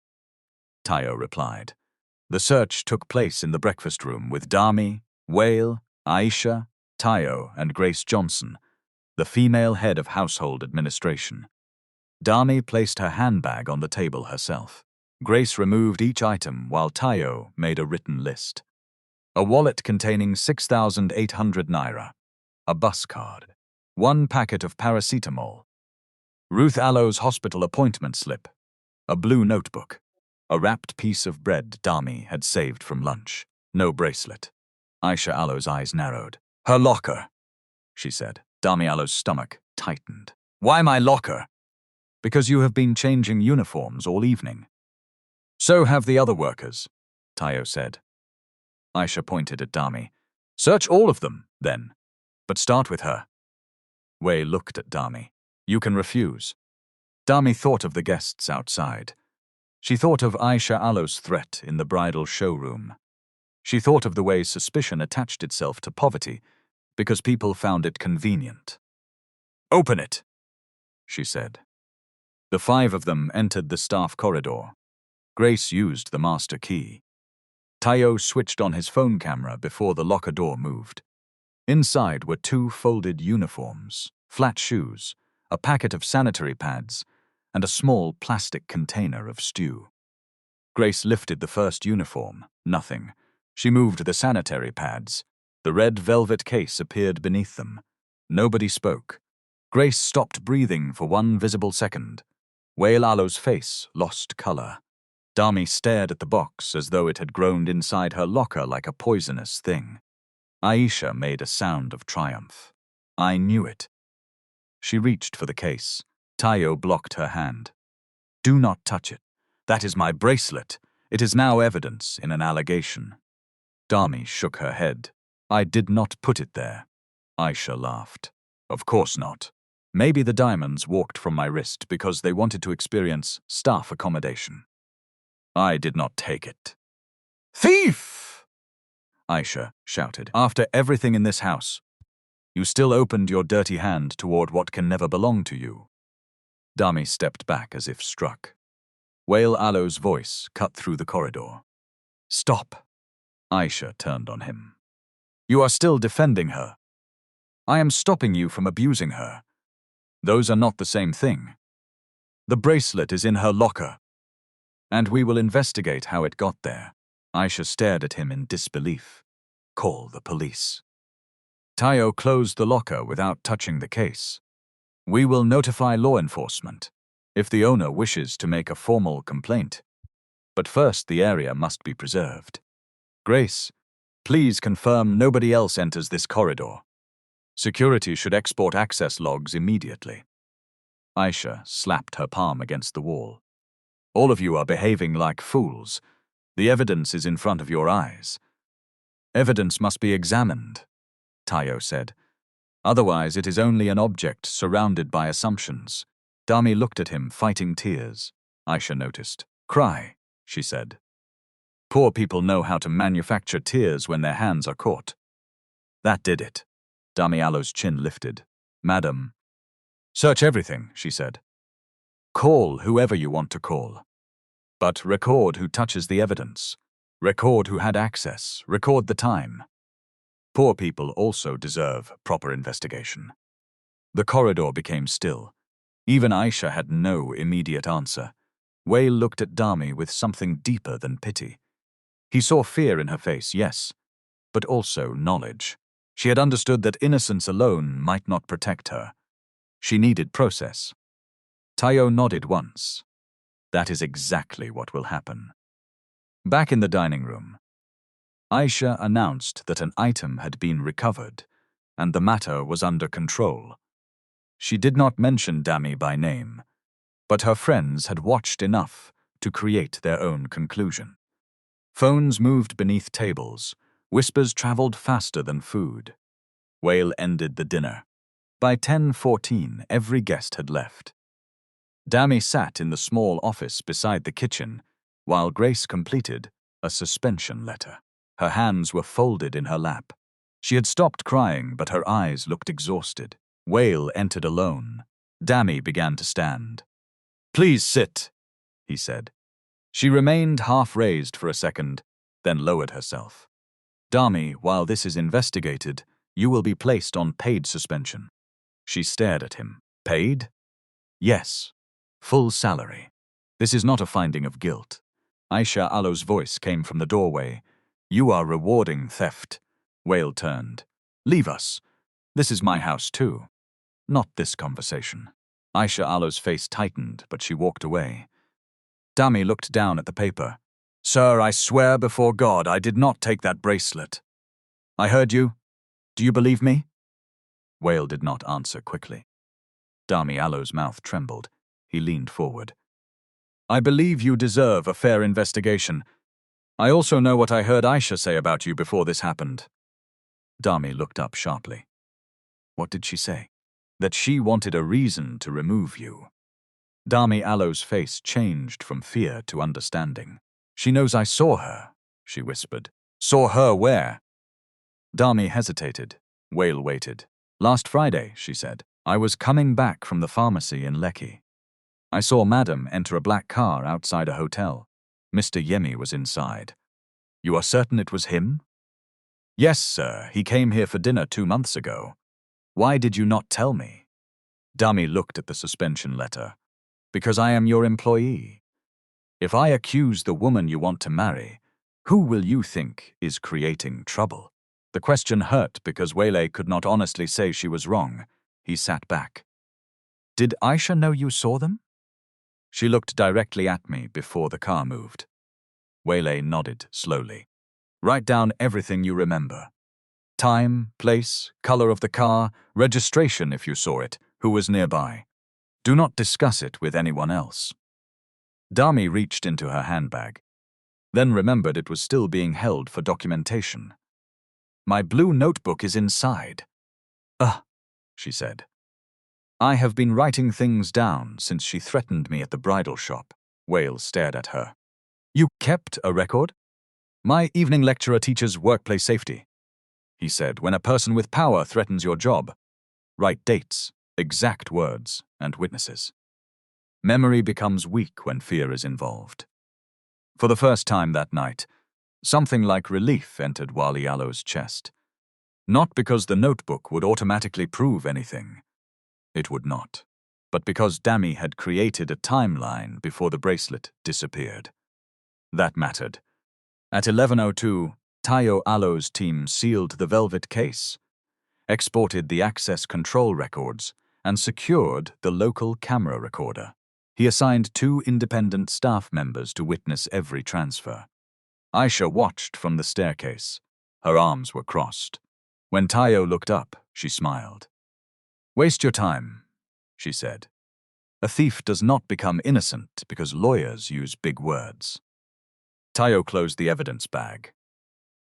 Tayo replied. The search took place in the breakfast room with Dami, Wale, Aisha, Tayo, and Grace Johnson, the female head of household administration. Dami placed her handbag on the table herself. Grace removed each item while Tayo made a written list. A wallet containing 6,800 naira, a bus card, 1 packet of paracetamol, Ruth Allow's hospital appointment slip, a blue notebook, a wrapped piece of bread Dami had saved from lunch, no bracelet. Aisha Allow's eyes narrowed. Her locker, she said. Dami Allow's stomach tightened. Why my locker? Because you have been changing uniforms all evening. So have the other workers, Tayo said. Aisha pointed at Dami. Search all of them, then. But start with her. Wei looked at Dami. You can refuse. Dami thought of the guests outside. She thought of Aisha Allow's threat in the bridal showroom. She thought of the way suspicion attached itself to poverty because people found it convenient. Open it, she said. The 5 of them entered the staff corridor. Grace used the master key. Tayo switched on his phone camera before the locker door moved. Inside were 2 folded uniforms, flat shoes, a packet of sanitary pads, and a small plastic container of stew. Grace lifted the first uniform. Nothing. She moved the sanitary pads. The red velvet case appeared beneath them. Nobody spoke. Grace stopped breathing for 1 visible second. Wale Balogun's face lost color. Dami stared at the box as though it had grown inside her locker like a poisonous thing. Aisha made a sound of triumph. I knew it. She reached for the case. Tayo blocked her hand. Do not touch it. That is my bracelet. It is now evidence in an allegation. Dami shook her head. I did not put it there. Aisha laughed. Of course not. Maybe the diamonds walked from my wrist because they wanted to experience staff accommodation. I did not take it. Thief! Aisha shouted. After everything in this house, you still opened your dirty hand toward what can never belong to you. Dami stepped back as if struck. Wale Balogun's voice cut through the corridor. Stop. Aisha turned on him. You are still defending her. I am stopping you from abusing her. Those are not the same thing. The bracelet is in her locker, and we will investigate how it got there. Aisha stared at him in disbelief. Call the police. Tayo closed the locker without touching the case. We will notify law enforcement if the owner wishes to make a formal complaint. But first the area must be preserved. Grace, please confirm nobody else enters this corridor. Security should export access logs immediately. Aisha slapped her palm against the wall. All of you are behaving like fools. The evidence is in front of your eyes. Evidence must be examined, Tayo said. Otherwise it is only an object surrounded by assumptions. Dami looked at him, fighting tears. Aisha noticed. Cry, she said. Poor people know how to manufacture tears when their hands are caught. That did it. Dami Balogun's chin lifted. Madam. Search everything, she said. Call whoever you want to call. But record who touches the evidence. Record who had access. Record the time. Poor people also deserve proper investigation. The corridor became still. Even Aisha had no immediate answer. Wale looked at Dami with something deeper than pity. He saw fear in her face, yes, but also knowledge. She had understood that innocence alone might not protect her. She needed process. Tayo nodded once. That is exactly what will happen. Back in the dining room, Aisha announced that an item had been recovered and the matter was under control. She did not mention Dami by name, but her friends had watched enough to create their own conclusion. Phones moved beneath tables. Whispers traveled faster than food. Wale ended the dinner. By 10:14, every guest had left. Dami sat in the small office beside the kitchen, while Grace completed a suspension letter. Her hands were folded in her lap. She had stopped crying, but her eyes looked exhausted. Wale entered alone. Dami began to stand. "Please sit," he said. She remained half-raised for a second, then lowered herself. "Dami, while this is investigated, you will be placed on paid suspension." She stared at him. "Paid?" "Yes. Full salary. This is not a finding of guilt." Aisha Alo's voice came from the doorway. "You are rewarding theft." Wale turned. "Leave us. This is my house too. Not this conversation." Aisha Alo's face tightened, but she walked away. Dami looked down at the paper. "Sir, I swear before God I did not take that bracelet." "I heard you. Do you believe me?" Wale did not answer quickly. Dami Alo's mouth trembled. He leaned forward. "I believe you deserve a fair investigation. I also know what I heard Aisha say about you before this happened." Dami looked up sharply. "What did she say?" "That she wanted a reason to remove you." Dami Alo's face changed from fear to understanding. "She knows I saw her," she whispered. "Saw her where?" Dami hesitated. Wale waited. "Last Friday," she said. "I was coming back from the pharmacy in Lekki. I saw Madam enter a black car outside a hotel. Mr. Yemi was inside." "You are certain it was him?" "Yes, sir. He came here for dinner 2 months ago." "Why did you not tell me?" Dami looked at the suspension letter. "Because I am your employee. If I accuse the woman you want to marry, who will you think is creating trouble?" The question hurt because Wale could not honestly say she was wrong. He sat back. "Did Aisha know you saw them?" "She looked directly at me before the car moved." Wale nodded slowly. "Write down everything you remember. Time, place, color of the car, registration if you saw it, who was nearby. Do not discuss it with anyone else." Dami reached into her handbag, then remembered it was still being held for documentation. "My blue notebook is inside." She said. "I have been writing things down since she threatened me at the bridal shop." Wale stared at her. "You kept a record?" "My evening lecturer teaches workplace safety," he said. "When a person with power threatens your job, write dates, exact words, and witnesses. Memory becomes weak when fear is involved." For the first time that night, something like relief entered Wale Alo's chest. Not because the notebook would automatically prove anything. It would not. But because Dami had created a timeline before the bracelet disappeared. That mattered. At 11:02, Tayo Alo's team sealed the velvet case, exported the access control records, and secured the local camera recorder. He assigned 2 independent staff members to witness every transfer. Aisha watched from the staircase. Her arms were crossed. When Tayo looked up, she smiled. "Waste your time," she said. "A thief does not become innocent because lawyers use big words." Tayo closed the evidence bag.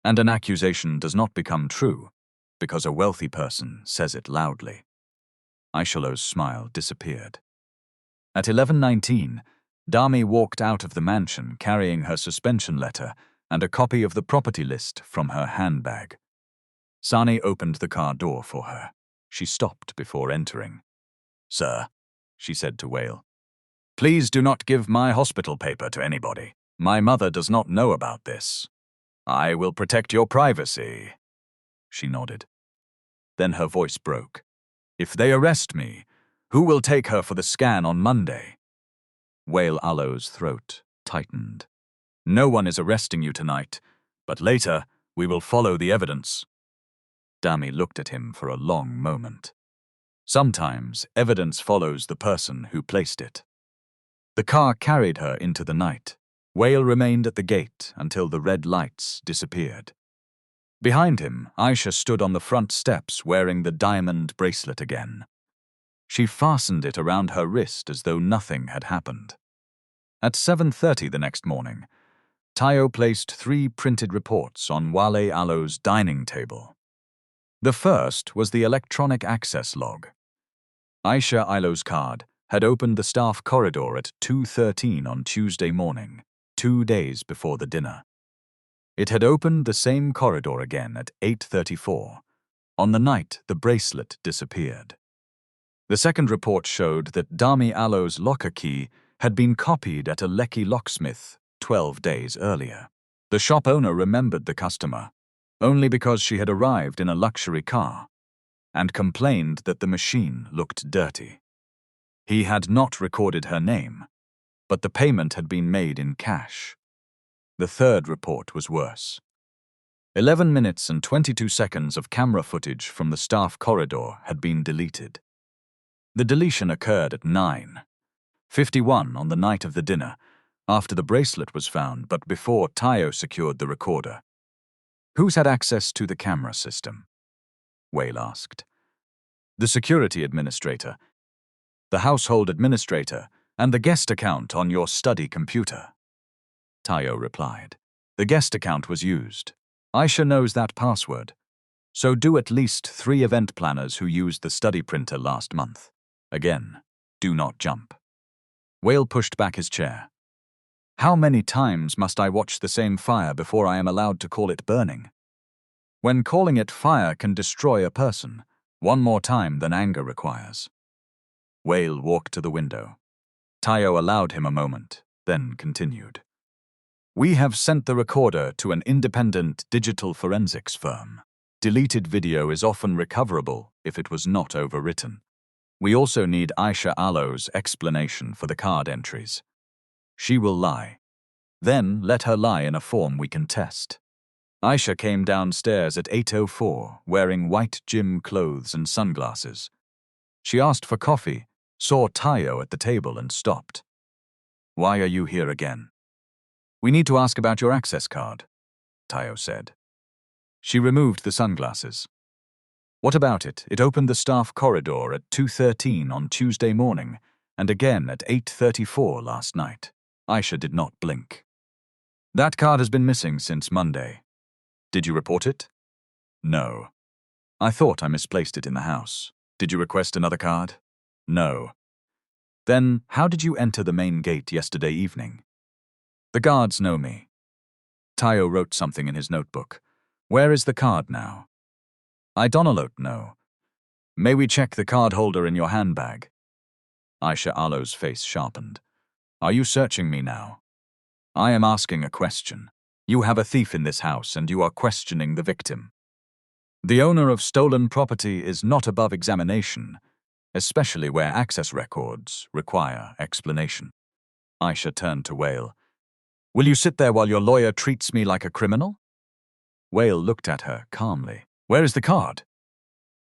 "And an accusation does not become true because a wealthy person says it loudly." Aishalo's smile disappeared. At 11:19, Dami walked out of the mansion carrying her suspension letter and a copy of the property list from her handbag. Sani opened the car door for her. She stopped before entering. "Sir," she said to Wale, "please do not give my hospital paper to anybody. My mother does not know about this. I will protect your privacy." She nodded. Then her voice broke. "If they arrest me, who will take her for the scan on Monday?" Wale Alo's throat tightened. "No one is arresting you tonight, but later we will follow the evidence." Dami looked at him for a long moment. Sometimes evidence follows the person who placed it. The car carried her into the night. Wale remained at the gate until the red lights disappeared. Behind him, Aisha stood on the front steps wearing the diamond bracelet again. She fastened it around her wrist as though nothing had happened. At 7:30 the next morning, Tayo placed 3 printed reports on Wale Alo's dining table. The first was the electronic access log. Aisha Ilo's card had opened the staff corridor at 2:13 on Tuesday morning, 2 days before the dinner. It had opened the same corridor again at 8:34, on the night the bracelet disappeared. The second report showed that Dami Alo's locker key had been copied at a Lekki locksmith 12 days earlier. The shop owner remembered the customer only because she had arrived in a luxury car and complained that the machine looked dirty. He had not recorded her name, but the payment had been made in cash. The third report was worse. 11 minutes and 22 seconds of camera footage from the staff corridor had been deleted. The deletion occurred at 9:51 on the night of the dinner, after the bracelet was found but before Tayo secured the recorder. Who's had access to the camera system? Wale asked. The security administrator, the household administrator, and the guest account on your study computer. Tayo replied. The guest account was used. Aisha knows that password. So do at least 3 event planners who used the study printer last month. Again, do not jump. Wale pushed back his chair. How many times must I watch the same fire before I am allowed to call it burning? When calling it fire can destroy a person, one more time than anger requires. Wale walked to the window. Tayo allowed him a moment, then continued. We have sent the recorder to an independent digital forensics firm. Deleted video is often recoverable if it was not overwritten. We also need Aisha Alo's explanation for the card entries. She will lie. Then let her lie in a form we can test. Aisha came downstairs at 8:04 wearing white gym clothes and sunglasses. She asked for coffee, saw Tayo at the table and stopped. Why are you here again? We need to ask about your access card, Tayo said. She removed the sunglasses. What about it? It opened the staff corridor at 2:13 on Tuesday morning and again at 8:34 last night. Aisha did not blink. That card has been missing since Monday. Did you report it? No. I thought I misplaced it in the house. Did you request another card? No. Then how did you enter the main gate yesterday evening? The guards know me. Tayo wrote something in his notebook. Where is the card now? I don't know. May we check the card holder in your handbag? Aisha Alo's face sharpened. Are you searching me now? I am asking a question. You have a thief in this house and you are questioning the victim. The owner of stolen property is not above examination, especially where access records require explanation. Aisha turned to Wale. Will you sit there while your lawyer treats me like a criminal? Wale looked at her calmly. Where is the card?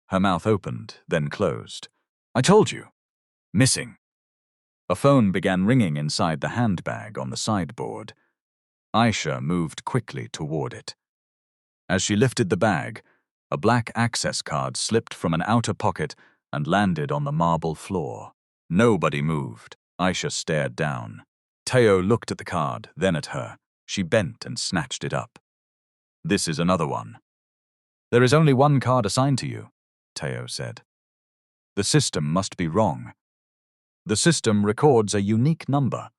Her mouth opened, then closed. I told you. Missing. A phone began ringing inside the handbag on the sideboard. Aisha moved quickly toward it. As she lifted the bag, a black access card slipped from an outer pocket and landed on the marble floor. Nobody moved. Aisha stared down. Tayo looked at the card, then at her. She bent and snatched it up. This is another one. There is only one card assigned to you, Tayo said. The system must be wrong. The system records a unique number.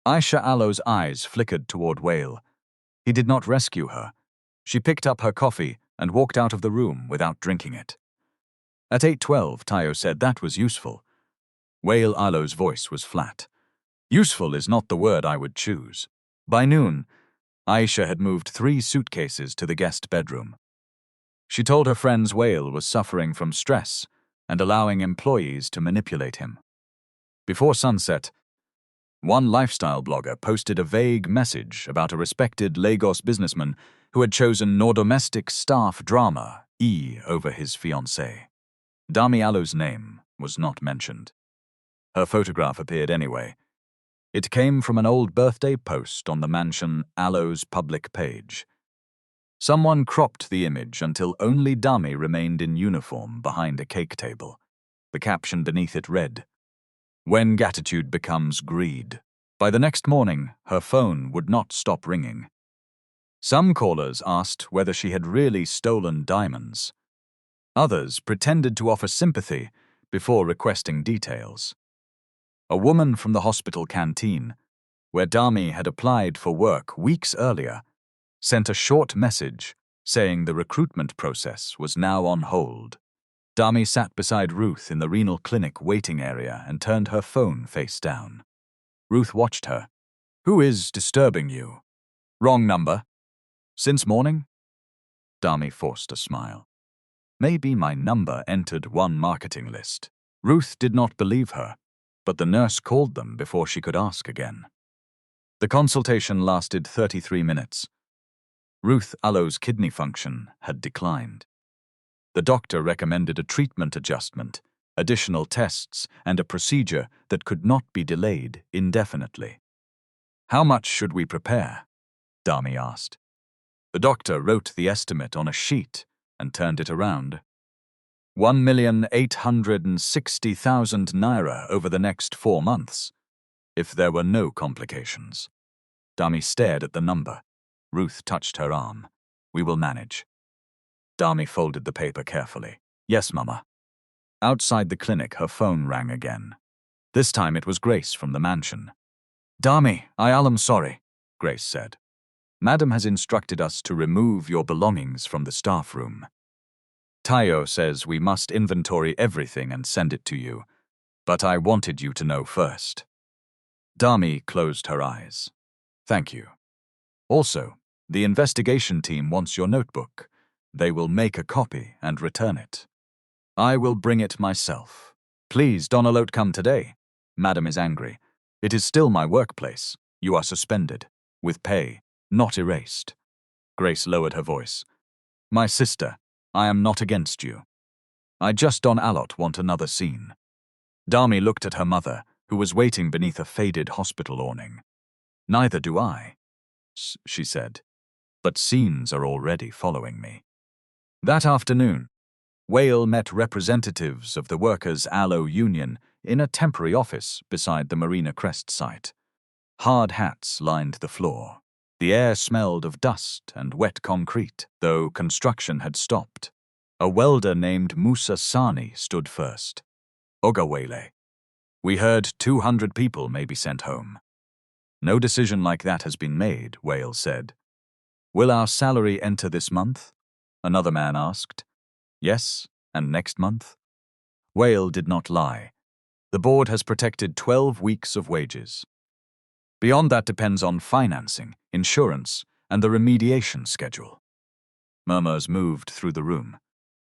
Aisha Alo's eyes flickered toward Wale. He did not rescue her. She picked up her coffee and walked out of the room without drinking it. At 8:12, Tayo said that was useful. Wale Alo's voice was flat. Useful is not the word I would choose. By noon, Aisha had moved 3 suitcases to the guest bedroom. She told her friends Wale was suffering from stress and allowing employees to manipulate him. Before sunset, one lifestyle blogger posted a vague message about a respected Lagos businessman who had chosen domestic staff drama over his fiancée. Dami Alo's name was not mentioned. Her photograph appeared anyway. It came from an old birthday post on the mansion Alo's public page. Someone cropped the image until only Dami remained in uniform behind a cake table. The caption beneath it read, "When gratitude becomes greed." By the next morning, her phone would not stop ringing. Some callers asked whether she had really stolen diamonds. Others pretended to offer sympathy before requesting details. A woman from the hospital canteen, where Dami had applied for work weeks earlier, sent a short message saying the recruitment process was now on hold. Dami sat beside Ruth in the renal clinic waiting area and turned her phone face down. Ruth watched her. "Who is disturbing you?" "Wrong number." "Since morning?" Dami forced a smile. "Maybe my number entered one marketing list." Ruth did not believe her, but the nurse called them before she could ask again. The consultation lasted 33 minutes. Ruth Allo's kidney function had declined. The doctor recommended a treatment adjustment, additional tests, and a procedure that could not be delayed indefinitely. "How much should we prepare?" Dami asked. The doctor wrote the estimate on a sheet and turned it around. 1,860,000 naira over the next 4 months, if there were no complications. Dami stared at the number. Ruth touched her arm. "We will manage." Dami folded the paper carefully. "Yes, Mama." Outside the clinic, her phone rang again. This time it was Grace from the mansion. "Dami, I am sorry," Grace said. "Madam has instructed us to remove your belongings from the staff room. Tayo says we must inventory everything and send it to you, but I wanted you to know first." Dami closed her eyes. "Thank you. Also, the investigation team wants your notebook. They will make a copy and return it. I will bring it myself. Please don't come today. Madam is angry. It is still my workplace. You are suspended, with pay, not erased." Grace lowered her voice. "My sister, I am not against you. I just don't want another scene." Dami looked at her mother, who was waiting beneath a faded hospital awning. "Neither do I," she said, "but scenes are already following me." That afternoon, Wale met representatives of the Workers' Aloe Union in a temporary office beside the Marina Crest site. Hard hats lined the floor. The air smelled of dust and wet concrete, though construction had stopped. A welder named Musa Sani stood first. "Oga Wale, we heard 200 people may be sent home." "No decision like that has been made," Wale said. "Will our salary enter this month?" Another man asked. "Yes, and next month?" Wale did not lie. The board has protected 12 weeks of wages. Beyond that depends on financing, insurance, and the remediation schedule. Murmurs moved through the room.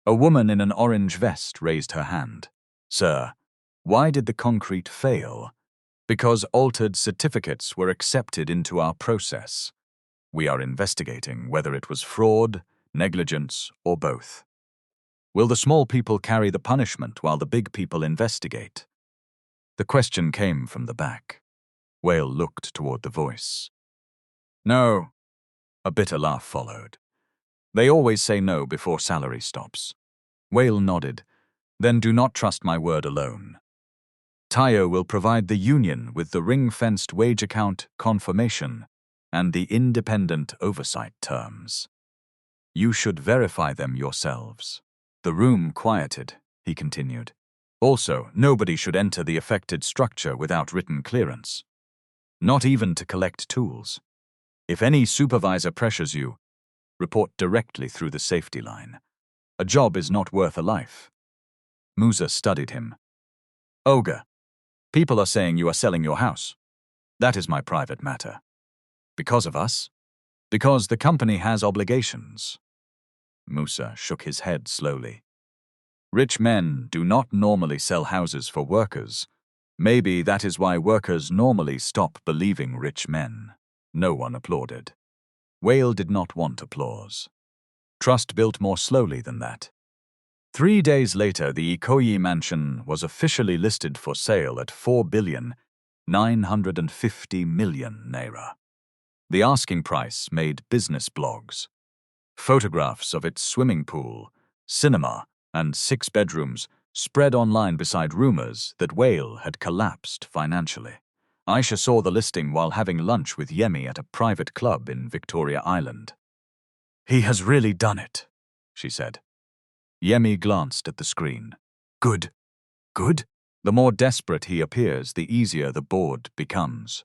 A woman in an orange vest raised her hand. "Sir, why did the concrete fail?" "Because altered certificates were accepted into our process. We are investigating whether it was fraud, negligence, or both." "Will the small people carry the punishment while the big people investigate?" The question came from the back. Wale looked toward the voice. "No." A bitter laugh followed. "They always say no before salary stops." Wale nodded. "Then do not trust my word alone. Tayo will provide the union with the ring-fenced wage account confirmation and the independent oversight terms. You should verify them yourselves." The room quieted, he continued. "Also, nobody should enter the affected structure without written clearance. Not even to collect tools. If any supervisor pressures you, report directly through the safety line. A job is not worth a life." Musa studied him. "Oga, people are saying you are selling your house. That is my private matter." "Because of us?" "Because the company has obligations." Musa shook his head slowly. "Rich men do not normally sell houses for workers. Maybe that is why workers normally stop believing rich men." No one applauded. Wale did not want applause. Trust built more slowly than that. 3 days later, the Ikoyi mansion was officially listed for sale at 4,950,000,000 naira. The asking price made business blogs. Photographs of its swimming pool, cinema, and 6 bedrooms spread online beside rumors that Wale had collapsed financially. Aisha saw the listing while having lunch with Yemi at a private club in Victoria Island. "He has really done it," she said. Yemi glanced at the screen. "Good. Good? The more desperate he appears, the easier the board becomes.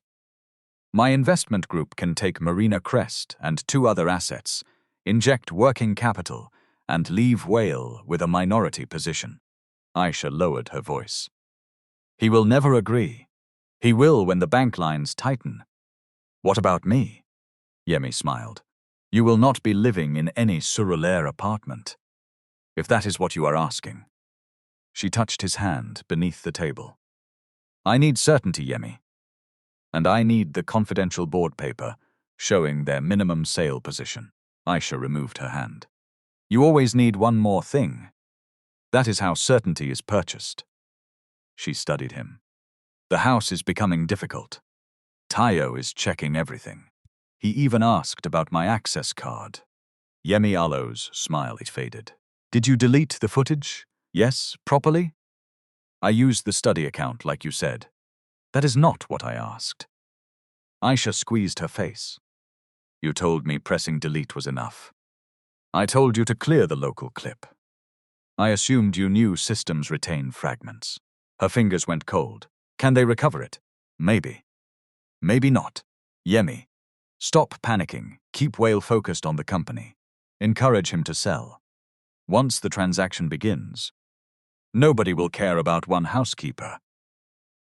My investment group can take Marina Crest and 2 other assets, inject working capital, and leave Wale with a minority position. Aisha lowered her voice. He will never agree. He will when the bank lines tighten. What about me? Yemi smiled. You will not be living in any surulaire apartment, if that is what you are asking. She touched his hand beneath the table. I need certainty, Yemi. And I need the confidential board paper showing their minimum sale position. Aisha removed her hand. You always need one more thing. That is how certainty is purchased. She studied him. The house is becoming difficult. Tayo is checking everything. He even asked about my access card. Yemi Alo's smile faded. Did you delete the footage? Yes, properly? I used the study account like you said. That is not what I asked. Aisha squeezed her face. You told me pressing delete was enough. I told you to clear the local clip. I assumed you knew systems retain fragments. Her fingers went cold. Can they recover it? Maybe. Maybe not. Yemi, stop panicking. Keep Wale focused on the company. Encourage him to sell. Once the transaction begins, nobody will care about one housekeeper.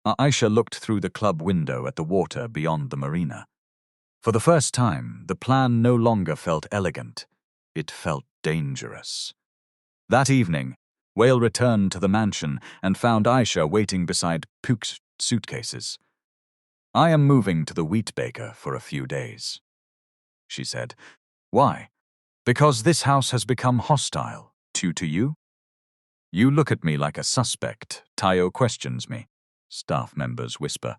Aisha looked through the club window at the water beyond the marina. For the first time, the plan no longer felt elegant. It felt dangerous. That evening, Wale returned to the mansion and found Aisha waiting beside Puke's suitcases. I am moving to the wheat baker for a few days, she said. Why? Because this house has become hostile. To you? You look at me like a suspect. Tayo questions me. Staff members whisper.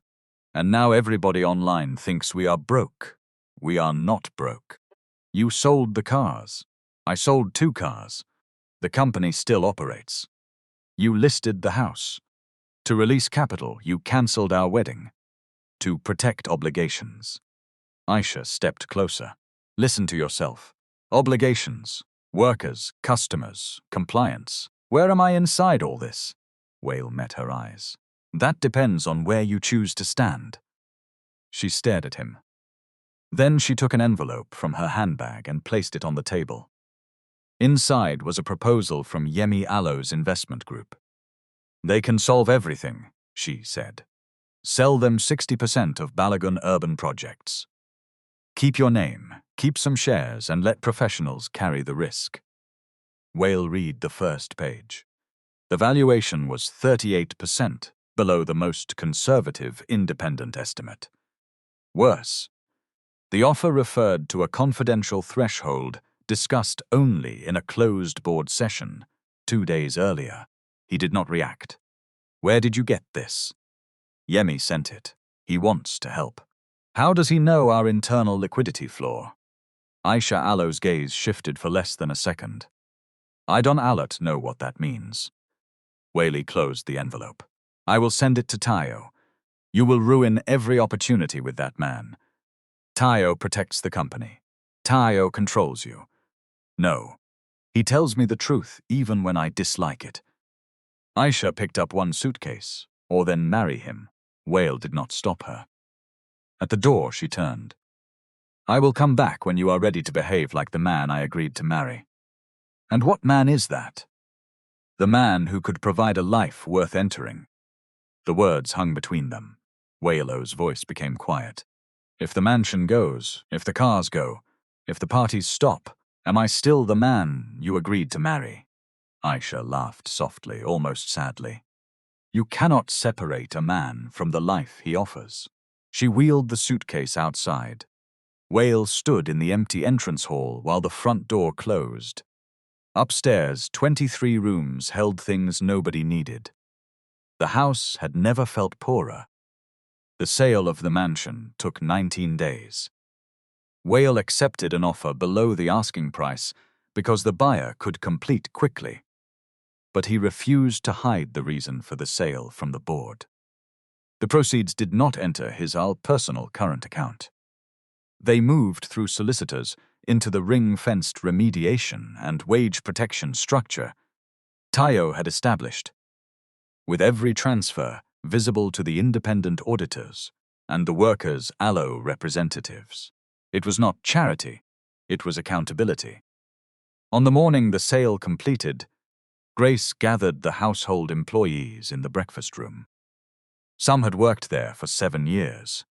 And now everybody online thinks we are broke. We are not broke. You sold the cars. I sold 2 cars. The company still operates. You listed the house. To release capital, you cancelled our wedding. To protect obligations. Aisha stepped closer. Listen to yourself. Obligations, workers, customers, compliance. Where am I inside all this? Wale met her eyes. That depends on where you choose to stand. She stared at him. Then she took an envelope from her handbag and placed it on the table. Inside was a proposal from Yemi Alo's investment group. They can solve everything, she said. Sell them 60% of Balogun urban projects. Keep your name, keep some shares, and let professionals carry the risk. Wale read the first page. The valuation was 38% below the most conservative independent estimate. Worse, the offer referred to a confidential threshold discussed only in a closed board session 2 days earlier. He did not react. Where did you get this? Yemi sent it. He wants to help. How does he know our internal liquidity flaw? Aisha Alo's gaze shifted for less than a second. I don't alert know what that means. Wale closed the envelope. I will send it to Tayo. You will ruin every opportunity with that man. Tayo protects the company. Tayo controls you. No. He tells me the truth even when I dislike it. Aisha picked up one suitcase, or then marry him. Wale did not stop her. At the door, she turned. I will come back when you are ready to behave like the man I agreed to marry. And what man is that? The man who could provide a life worth entering. The words hung between them. Wale's voice became quiet. If the mansion goes, if the cars go, if the parties stop, am I still the man you agreed to marry? Aisha laughed softly, almost sadly. You cannot separate a man from the life he offers. She wheeled the suitcase outside. Wale stood in the empty entrance hall while the front door closed. Upstairs, 23 rooms held things nobody needed. The house had never felt poorer. The sale of the mansion took 19 days. Wale accepted an offer below the asking price because the buyer could complete quickly. But he refused to hide the reason for the sale from the board. The proceeds did not enter his personal current account. They moved through solicitors into the ring-fenced remediation and wage protection structure Tayo had established. with every transfer visible to the independent auditors and the workers' ALO representatives. It was not charity, it was accountability. On the morning the sale completed, Grace gathered the household employees in the breakfast room. Some had worked there for 7 years.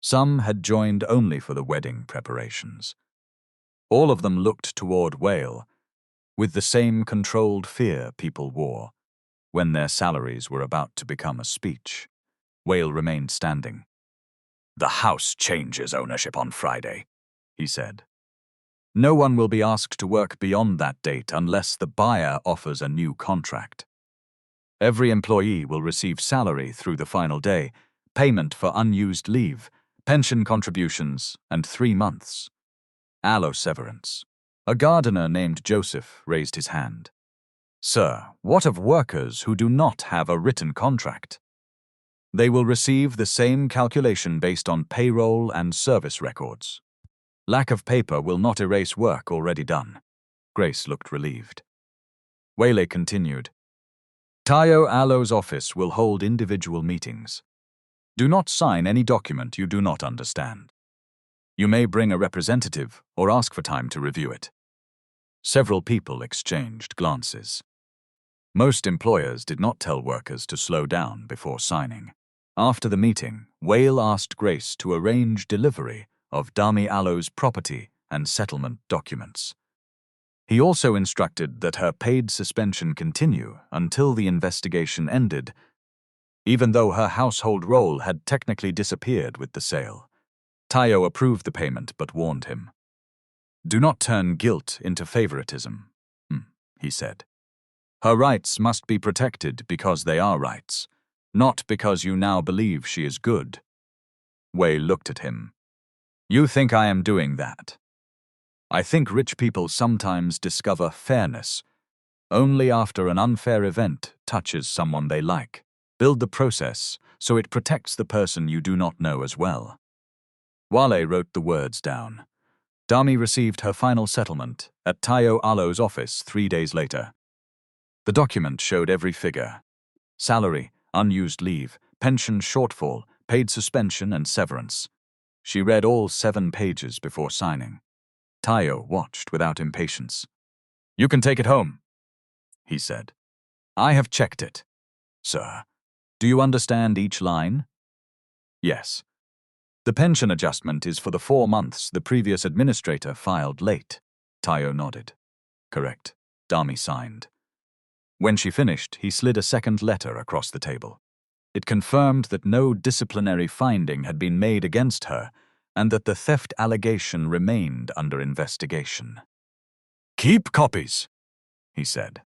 Some had joined only for the wedding preparations. All of them looked toward Wale with the same controlled fear people wore when their salaries were about to become a speech. Wale remained standing. "The house changes ownership on Friday," he said. "No one will be asked to work beyond that date unless the buyer offers a new contract. Every employee will receive salary through the final day, payment for unused leave, pension contributions, and 3 months. ALO severance." A gardener named Joseph raised his hand. "Sir, what of workers who do not have a written contract?" "They will receive the same calculation based on payroll and service records. Lack of paper will not erase work already done." Grace looked relieved. Wale continued. "Tayo Alo's office will hold individual meetings. Do not sign any document you do not understand. You may bring a representative or ask for time to review it." Several people exchanged glances. Most employers did not tell workers to slow down before signing. After the meeting, Wale asked Grace to arrange delivery of Dami Alo's property and settlement documents. He also instructed that her paid suspension continue until the investigation ended, even though her household role had technically disappeared with the sale. Tayo approved the payment but warned him. "Do not turn guilt into favoritism," he said. "Her rights must be protected because they are rights, not because you now believe she is good." Wei looked at him. "You think I am doing that? I think rich people sometimes discover fairness only after an unfair event touches someone they like. Build the process so it protects the person you do not know as well." Wale wrote the words down. Dami received her final settlement at Tayo Alo's office 3 days later. The document showed every figure: salary, unused leave, pension shortfall, paid suspension, and severance. She read all 7 pages before signing. Tayo watched without impatience. "You can take it home," he said. "I have checked it." "Sir, do you understand each line?" "Yes. The pension adjustment is for the 4 months the previous administrator filed late." Tayo nodded. "Correct." Dami signed. When she finished, he slid a second letter across the table. It confirmed that no disciplinary finding had been made against her and that the theft allegation remained under investigation. "Keep copies," he said.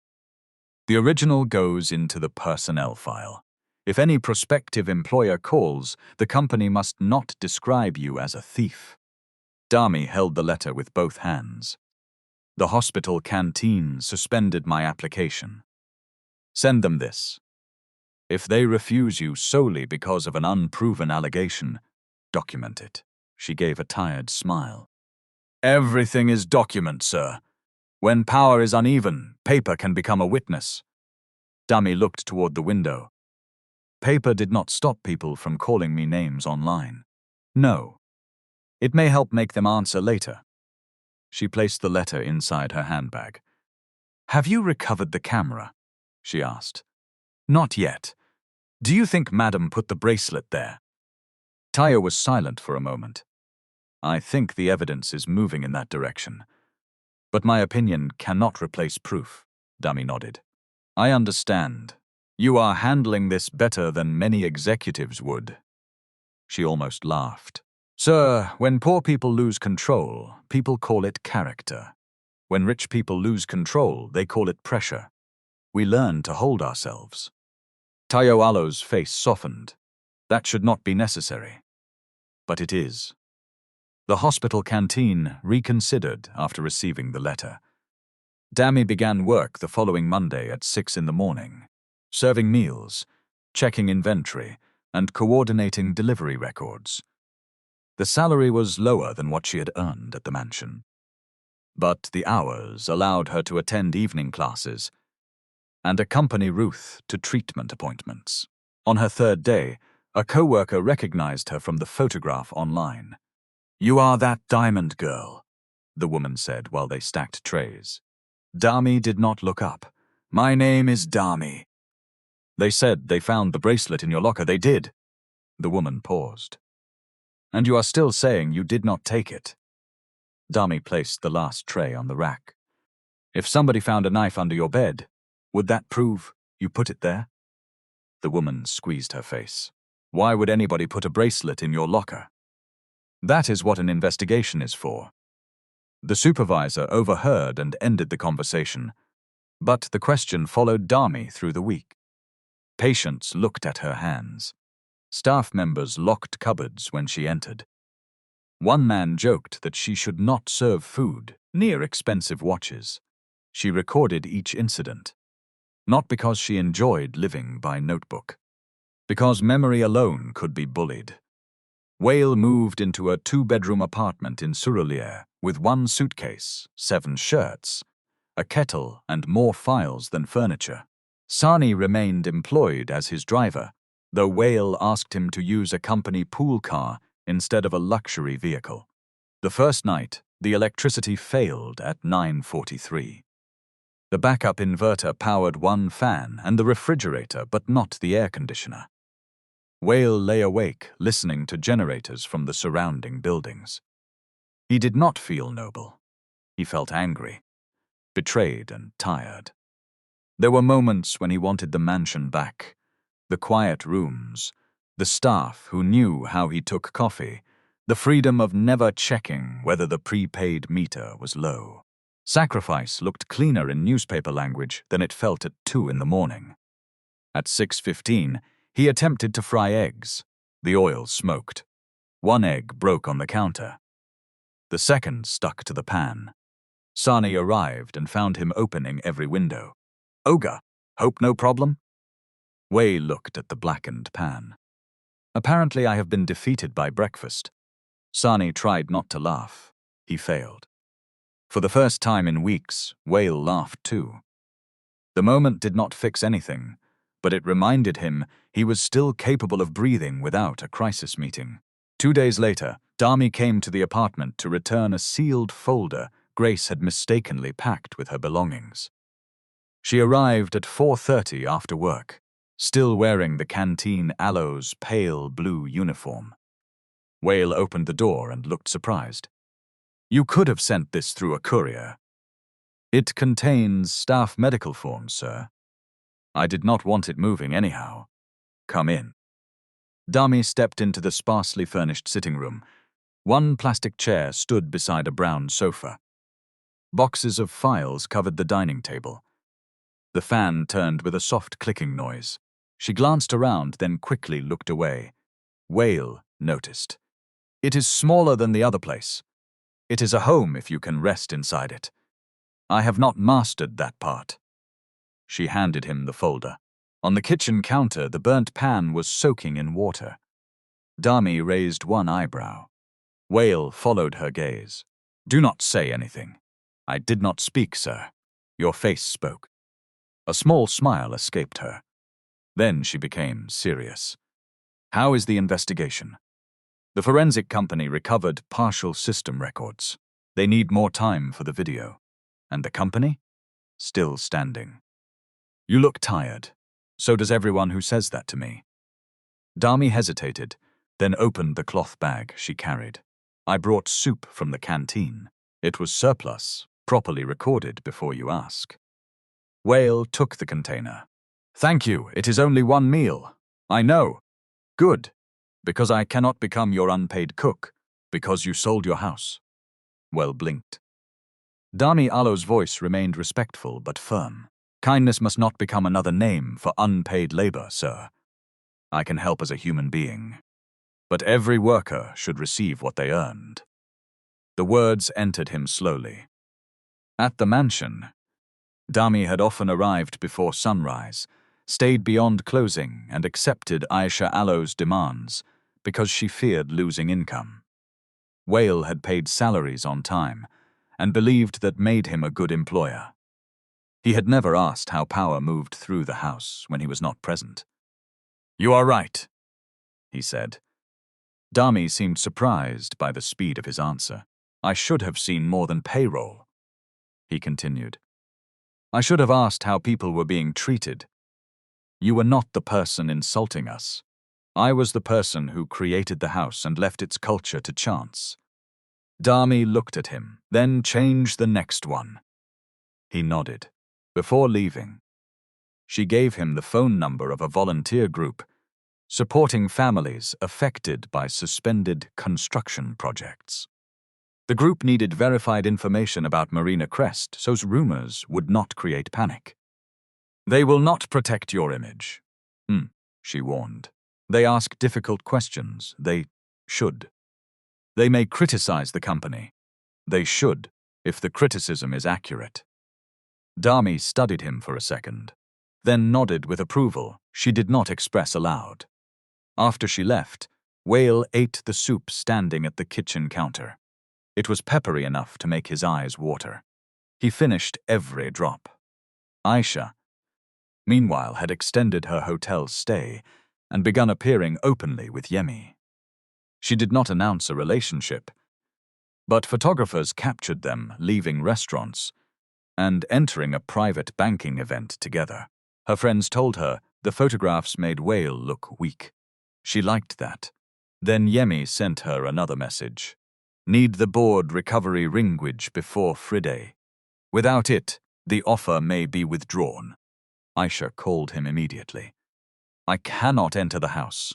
"The original goes into the personnel file. If any prospective employer calls, the company must not describe you as a thief." Dami held the letter with both hands. "The hospital canteen suspended my application. Send them this. If they refuse you solely because of an unproven allegation, document it." She gave a tired smile. "Everything is document, sir. When power is uneven, paper can become a witness." Dami looked toward the window. "Paper did not stop people from calling me names online. No. It may help make them answer later." She placed the letter inside her handbag. "Have you recovered the camera?" she asked. "Not yet. Do you think Madam put the bracelet there?" Tayo was silent for a moment. "I think the evidence is moving in that direction. But my opinion cannot replace proof," Dami nodded. "I understand. You are handling this better than many executives would." She almost laughed. "Sir, when poor people lose control, people call it character. When rich people lose control, they call it pressure. We learn to hold ourselves." Tayo Alo's face softened. "That should not be necessary." "But it is." The hospital canteen reconsidered after receiving the letter. Dami began work the following Monday at 6 in the morning, serving meals, checking inventory, and coordinating delivery records. The salary was lower than what she had earned at the mansion, but the hours allowed her to attend evening classes, and accompany Ruth to treatment appointments. On her third day, a co-worker recognized her from the photograph online. "You are that diamond girl," the woman said while they stacked trays. Dami did not look up. "My name is Dami." "They said they found the bracelet in your locker." "They did." The woman paused. "And you are still saying you did not take it?" Dami placed the last tray on the rack. "If somebody found a knife under your bed, would that prove you put it there?" The woman squeezed her face. "Why would anybody put a bracelet in your locker?" "That is what an investigation is for." The supervisor overheard and ended the conversation, but the question followed Dami through the week. Patients looked at her hands. Staff members locked cupboards when she entered. One man joked that she should not serve food near expensive watches. She recorded each incident, not because she enjoyed living by notebook, because memory alone could be bullied. Wale moved into a 2-bedroom apartment in Surulere with 1 suitcase, 7 shirts, a kettle, and more files than furniture. Sani remained employed as his driver, though Wale asked him to use a company pool car instead of a luxury vehicle. The first night, the electricity failed at 9:43. The backup inverter powered 1 fan and the refrigerator, but not the air conditioner. Wale lay awake, listening to generators from the surrounding buildings. He did not feel noble. He felt angry, betrayed, and tired. There were moments when he wanted the mansion back, the quiet rooms, the staff who knew how he took coffee, the freedom of never checking whether the prepaid meter was low. Sacrifice looked cleaner in newspaper language than it felt at 2 in the morning. At 6:15, he attempted to fry eggs. The oil smoked. 1 egg broke on the counter. The second stuck to the pan. Sani arrived and found him opening every window. "Oga, hope no problem?" Wei looked at the blackened pan. "Apparently I have been defeated by breakfast." Sani tried not to laugh. He failed. For the first time in weeks, Wale laughed too. The moment did not fix anything, but it reminded him he was still capable of breathing without a crisis meeting. 2 days later, Dami came to the apartment to return a sealed folder Grace had mistakenly packed with her belongings. She arrived at 4:30 after work, still wearing the canteen Aloe's pale blue uniform. Wale opened the door and looked surprised. "You could have sent this through a courier." "It contains staff medical forms, sir. I did not want it moving anyhow. Come in." Dami stepped into the sparsely furnished sitting room. 1 plastic chair stood beside a brown sofa. Boxes of files covered the dining table. The fan turned with a soft clicking noise. She glanced around, then quickly looked away. Wale noticed. "It is smaller than the other place. It is a home if you can rest inside it. I have not mastered that part." She handed him the folder. On the kitchen counter, the burnt pan was soaking in water. Dami raised 1 eyebrow. Wale followed her gaze. "Do not say anything." "I did not speak, sir. Your face spoke." A small smile escaped her. Then she became serious. "How is the investigation?" "The forensic company recovered partial system records. They need more time for the video." "And the company?" "Still standing." "You look tired. So does everyone who says that to me." Dami hesitated, then opened the cloth bag she carried. "I brought soup from the canteen. It was surplus, properly recorded before you ask." Wale took the container. "Thank you, it is only 1 meal." "I know." "Good. Because I cannot become your unpaid cook, because you sold your house." Wale blinked. Dami Alo's voice remained respectful but firm. "Kindness must not become another name for unpaid labor, sir. I can help as a human being. But every worker should receive what they earned." The words entered him slowly. At the mansion, Dami had often arrived before sunrise, stayed beyond closing, and accepted Aisha Alo's demands because she feared losing income. Wale had paid salaries on time and believed that made him a good employer. He had never asked how power moved through the house when he was not present. "You are right," he said. Dami seemed surprised by the speed of his answer. "I should have seen more than payroll," he continued. "I should have asked how people were being treated. You were not the person insulting us. I was the person who created the house and left its culture to chance." Dami looked at him, "Then change the next one." He nodded. Before leaving, she gave him the phone number of a volunteer group supporting families affected by suspended construction projects. The group needed verified information about Marina Crest so rumors would not create panic. "They will not protect your image," she warned. "They ask difficult questions. They should. They may criticize the company. They should, if the criticism is accurate." Dami studied him for a second, then nodded with approval she did not express aloud. After she left, Wale ate the soup standing at the kitchen counter. It was peppery enough to make his eyes water. He finished every drop. Aisha, meanwhile, had extended her hotel stay and begun appearing openly with Yemi. She did not announce a relationship, but photographers captured them leaving restaurants and entering a private banking event together. Her friends told her the photographs made Wale look weak. She liked that. Then Yemi sent her another message. "Need the board recovery ringwidge before Friday. Without it, the offer may be withdrawn." Aisha called him immediately. "I cannot enter the house.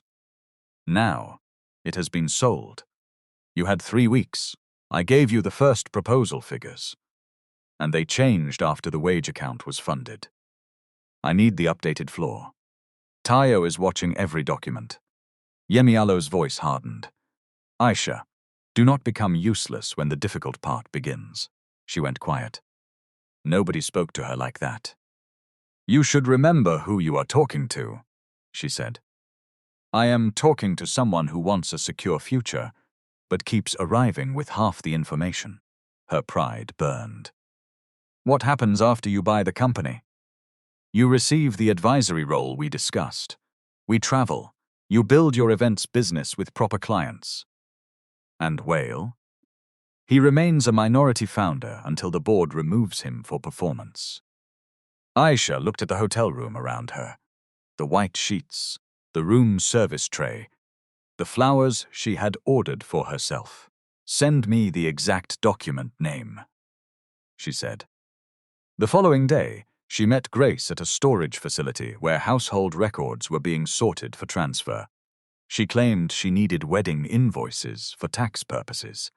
Now, it has been sold. You had 3 weeks. I gave you the first proposal figures. And they changed after the wage account was funded. I need the updated floor. Tayo is watching every document." Yemi Allo's voice hardened. "Aisha, do not become useless when the difficult part begins." She went quiet. Nobody spoke to her like that. "You should remember who you are talking to," she said. "I am talking to someone who wants a secure future, but keeps arriving with half the information." Her pride burned. "What happens after you buy the company?" "You receive the advisory role we discussed. We travel. You build your events business with proper clients." "And Wale?" "He remains a minority founder until the board removes him for performance." Aisha looked at the hotel room around her. The white sheets, the room service tray, the flowers she had ordered for herself. "Send me the exact document name," she said. The following day, she met Grace at a storage facility where household records were being sorted for transfer. She claimed she needed wedding invoices for tax purposes.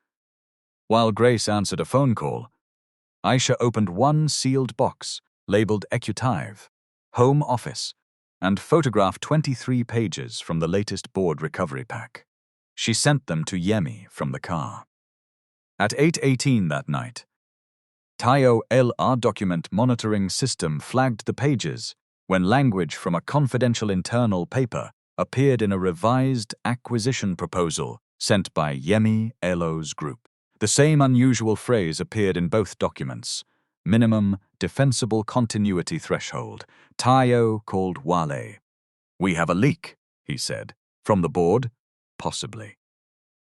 While Grace answered a phone call, Aisha opened one sealed box labeled Ecutive, Home Office, and photographed 23 pages from the latest board recovery pack. She sent them to Yemi from the car. At 8:18 that night, Tayo LR document monitoring system flagged the pages when language from a confidential internal paper appeared in a revised acquisition proposal sent by Yemi Elo's group. The same unusual phrase appeared in both documents: minimum defensible continuity threshold. Tayo called Wale. "We have a leak," he said. "From the board? Possibly.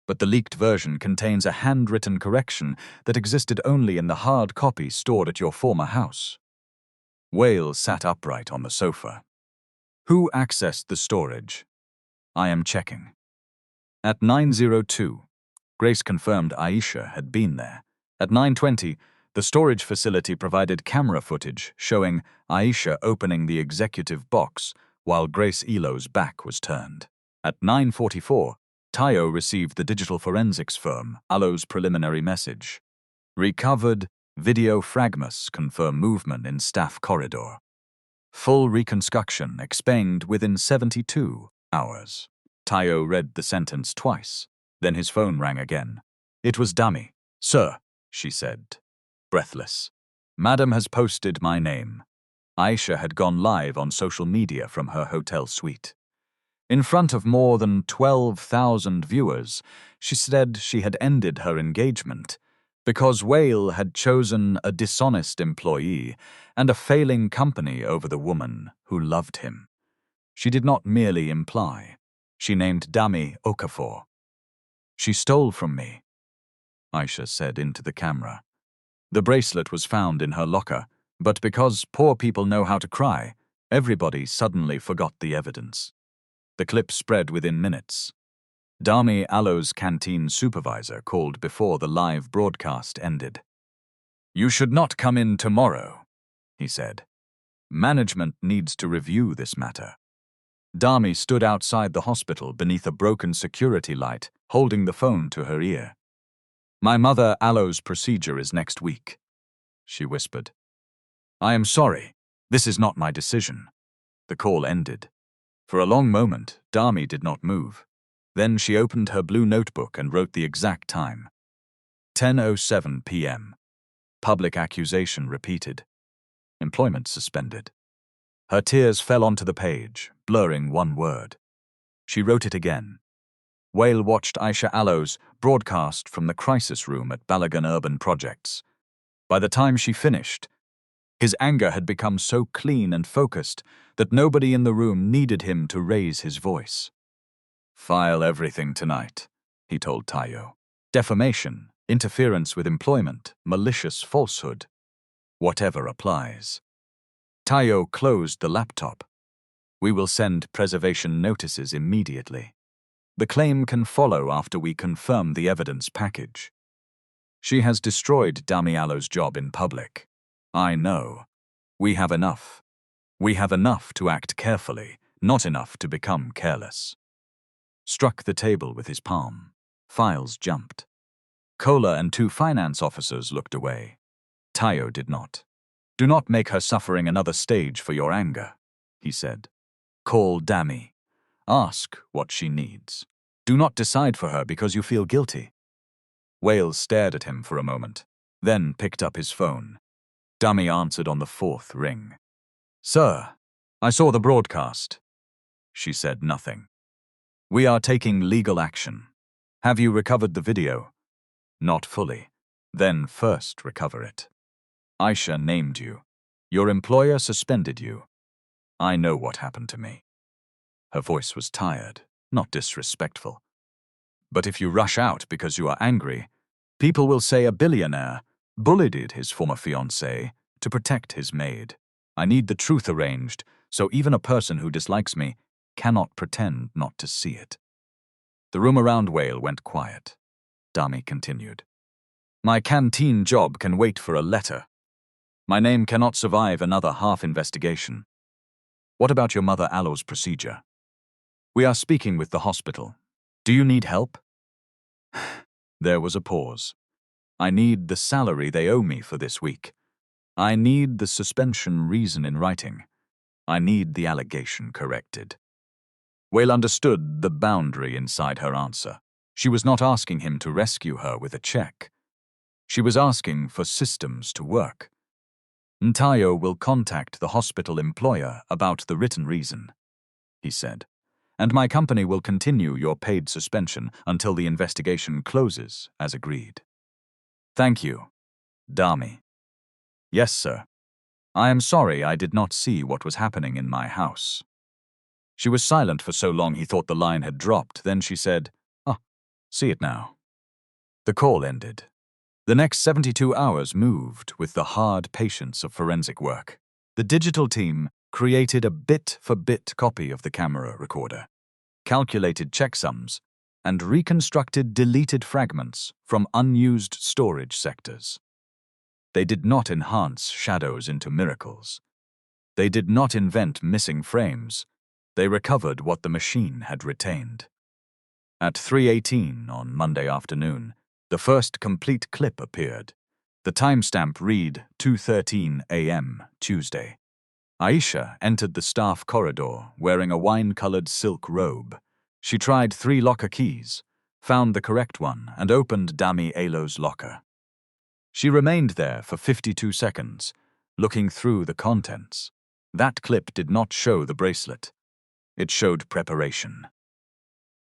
But the leaked version contains a handwritten correction that existed only in the hard copy stored at your former house." Wale sat upright on the sofa. "Who accessed the storage?" "I am checking." At 9:02, Grace confirmed Aisha had been there. At 9:20, the storage facility provided camera footage showing Aisha opening the executive box while Grace Elo's back was turned. At 9:44, Tayo received the digital forensics firm Allo's preliminary message. "Recovered video fragments confirm movement in staff corridor. Full reconstruction expected within 72 hours." Tayo read the sentence twice, then his phone rang again. It was Dami. "Sir," she said, breathless. "Madam has posted my name." Aisha had gone live on social media from her hotel suite. In front of more than 12,000 viewers, she said she had ended her engagement Because Wale had chosen a dishonest employee and a failing company over the woman who loved him. She did not merely imply. She named Dami Okafor. "She stole from me," Aisha said into the camera. The bracelet was found in her locker, but because poor people know how to cry, everybody suddenly forgot the evidence. The clip spread within minutes. Dami Allo's canteen supervisor called before the live broadcast ended. "You should not come in tomorrow," he said. "Management needs to review this matter." Dami stood outside the hospital beneath a broken security light, holding the phone to her ear. "My mother Allo's procedure is next week," she whispered. "I am sorry. This is not my decision." The call ended. For a long moment, Dami did not move. Then she opened her blue notebook and wrote the exact time. 10:07 p.m. Public accusation repeated. Employment suspended. Her tears fell onto the page, blurring one word. She wrote it again. Wale watched Aisha Allo's broadcast from the crisis room at Balogun Urban Projects. By the time she finished, his anger had become so clean and focused that nobody in the room needed him to raise his voice. "File everything tonight," he told Tayo. "Defamation, interference with employment, malicious falsehood. Whatever applies." Tayo closed the laptop. "We will send preservation notices immediately. The claim can follow after we confirm the evidence package. She has destroyed Dami Allo's job in public. I know. We have enough. We have enough to act carefully, not enough to become careless." Struck the table with his palm. Files jumped. Kola and 2 finance officers looked away. Tayo did not. "Do not make her suffering another stage for your anger," he said. "Call Dami. Ask what she needs. Do not decide for her because you feel guilty." Wale stared at him for a moment, then picked up his phone. Dami answered on the 4th ring. "Sir, I saw the broadcast." She said nothing. "We are taking legal action. Have you recovered the video?" "Not fully. Then first recover it. Aisha named you. Your employer suspended you. I know what happened to me." Her voice was tired, not disrespectful. "But if you rush out because you are angry, people will say a billionaire bullied his former fiancée to protect his maid. I need the truth arranged, so even a person who dislikes me cannot pretend not to see it." The room around Wale went quiet. Dami continued. "My canteen job can wait for a letter. My name cannot survive another half-investigation. What about your mother Allo's procedure? We are speaking with the hospital. Do you need help?" There was a pause. "I need the salary they owe me for this week. I need the suspension reason in writing. I need the allegation corrected." Wale understood the boundary inside her answer. She was not asking him to rescue her with a check. She was asking for systems to work. "Ntayo will contact the hospital employer about the written reason," he said, "and my company will continue your paid suspension until the investigation closes as agreed." "Thank you, Dami." "Yes, sir. I am sorry I did not see what was happening in my house." She was silent for so long he thought the line had dropped. Then she said, "See it now." The call ended. The next 72 hours moved with the hard patience of forensic work. The digital team created a bit-for-bit copy of the camera recorder, calculated checksums, and reconstructed deleted fragments from unused storage sectors. They did not enhance shadows into miracles. They did not invent missing frames. They recovered what the machine had retained. At 3:18 on Monday afternoon, the first complete clip appeared. The timestamp read 2:13 a.m. Tuesday. Aisha entered the staff corridor wearing a wine-colored silk robe. She tried 3 locker keys, found the correct one, and opened Dami Allo's locker. She remained there for 52 seconds, looking through the contents. That clip did not show the bracelet. It showed preparation.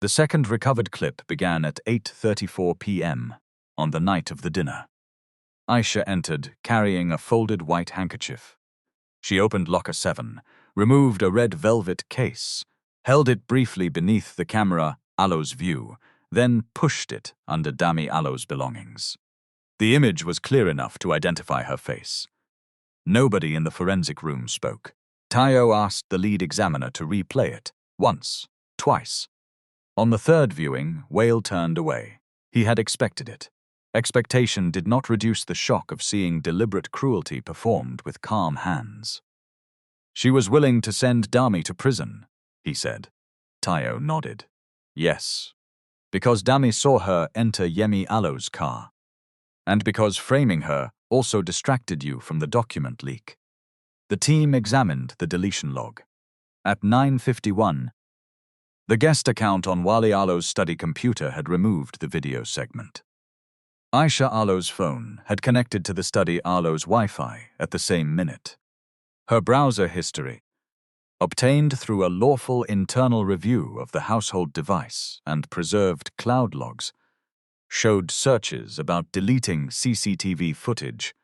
The second recovered clip began at 8:34 p.m. on the night of the dinner. Aisha entered, carrying a folded white handkerchief. She opened locker 7, removed a red velvet case, held it briefly beneath the camera Alo's view, then pushed it under Dami Alo's belongings. The image was clear enough to identify her face. Nobody in the forensic room spoke. Tayo asked the lead examiner to replay it, once, twice. On the third viewing, Wale turned away. He had expected it. Expectation did not reduce the shock of seeing deliberate cruelty performed with calm hands. She was willing to send Dami to prison, he said. Tayo nodded. Yes, because Dami saw her enter Yemi Alo's car, and because framing her also distracted you from the document leak. The team examined the deletion log. At 9:51, the guest account on Wale Alo's study computer had removed the video segment. Aisha Alo's phone had connected to the study Alo's Wi-Fi at the same minute. Her browser history, obtained through a lawful internal review of the household device and preserved cloud logs, showed searches about deleting CCTV footage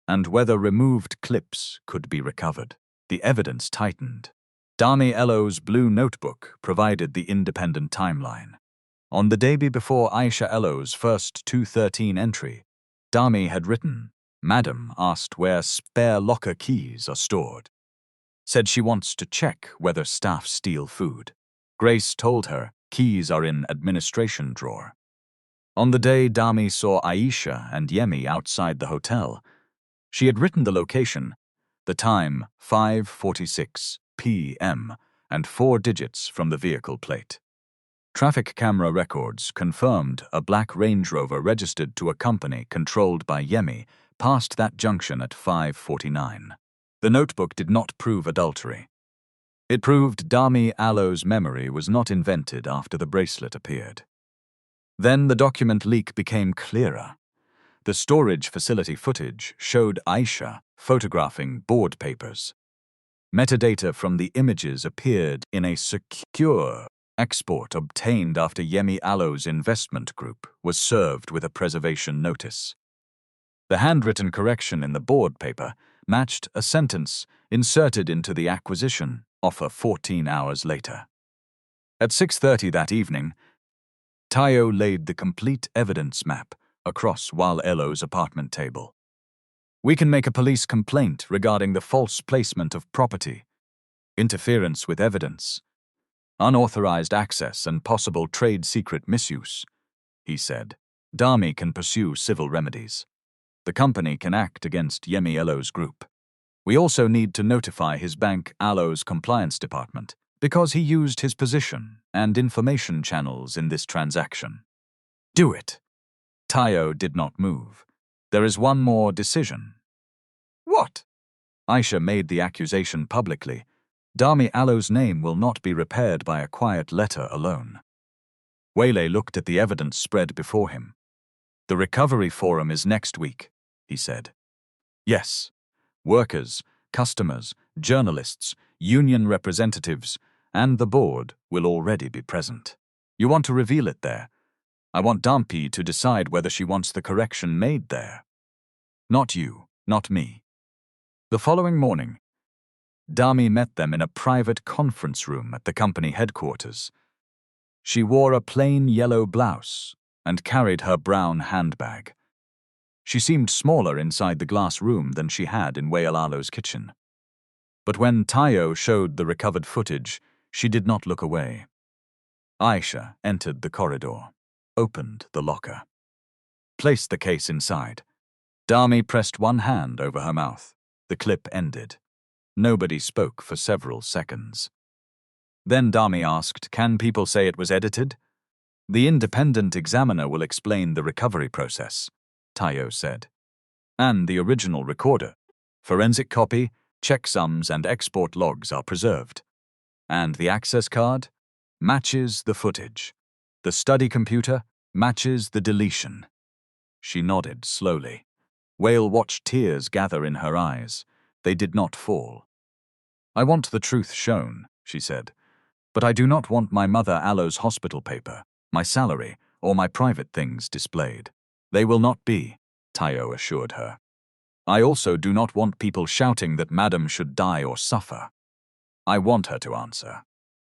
and whether removed clips could be recovered. The evidence tightened. Dami Alo's blue notebook provided the independent timeline. On the day before Aisha Alo's first 213 entry, Dami had written, "Madam asked where spare locker keys are stored. Said she wants to check whether staff steal food. Grace told her keys are in administration drawer." On the day Dami saw Aisha and Yemi outside the hotel, she had written the location, the time 5:46 p.m., and 4 digits from the vehicle plate. Traffic camera records confirmed a black Range Rover registered to a company controlled by Yemi passed that junction at 5:49. The notebook did not prove adultery. It proved Dami Alo's memory was not invented after the bracelet appeared. Then the document leak became clearer. The storage facility footage showed Aisha photographing board papers. Metadata from the images appeared in a secure export obtained after Yemi Alo's investment group was served with a preservation notice. The handwritten correction in the board paper matched a sentence inserted into the acquisition offer 14 hours later. At 6:30 that evening, Tayo laid the complete evidence map across Wale Balogun's apartment table. "We can make a police complaint regarding the false placement of property, interference with evidence, unauthorized access and possible trade secret misuse," he said. "Dami can pursue civil remedies. The company can act against Yemi Alo's group. We also need to notify his bank Alo's compliance department because he used his position and information channels in this transaction." "Do it." Tayo did not move. "There is one more decision." "What?" Aisha made the accusation publicly. Dami Alo's name will not be repaired by a quiet letter alone. Wale looked at the evidence spread before him. "The recovery forum is next week," he said. "Yes. Workers, customers, journalists, union representatives, and the board will already be present. You want to reveal it there. I want Dami to decide whether she wants the correction made there. Not you, not me." The following morning, Dami met them in a private conference room at the company headquarters. She wore a plain yellow blouse and carried her brown handbag. She seemed smaller inside the glass room than she had in Wale Balogun's kitchen. But when Tayo showed the recovered footage, she did not look away. Aisha entered the corridor, opened the locker, placed the case inside. Dami pressed one hand over her mouth. The clip ended. Nobody spoke for several seconds. Then Dami asked, "Can people say it was edited?" "The independent examiner will explain the recovery process," Tayo said. "And the original recorder, forensic copy, checksums and export logs are preserved. And the access card matches the footage. The study computer matches the deletion." She nodded slowly. Wale watched tears gather in her eyes. They did not fall. "I want the truth shown," she said. "But I do not want my mother Alo's hospital paper, my salary, or my private things displayed. They will not be." Tayo assured her. I also do not want people shouting that Madam should die or suffer. I want her to answer.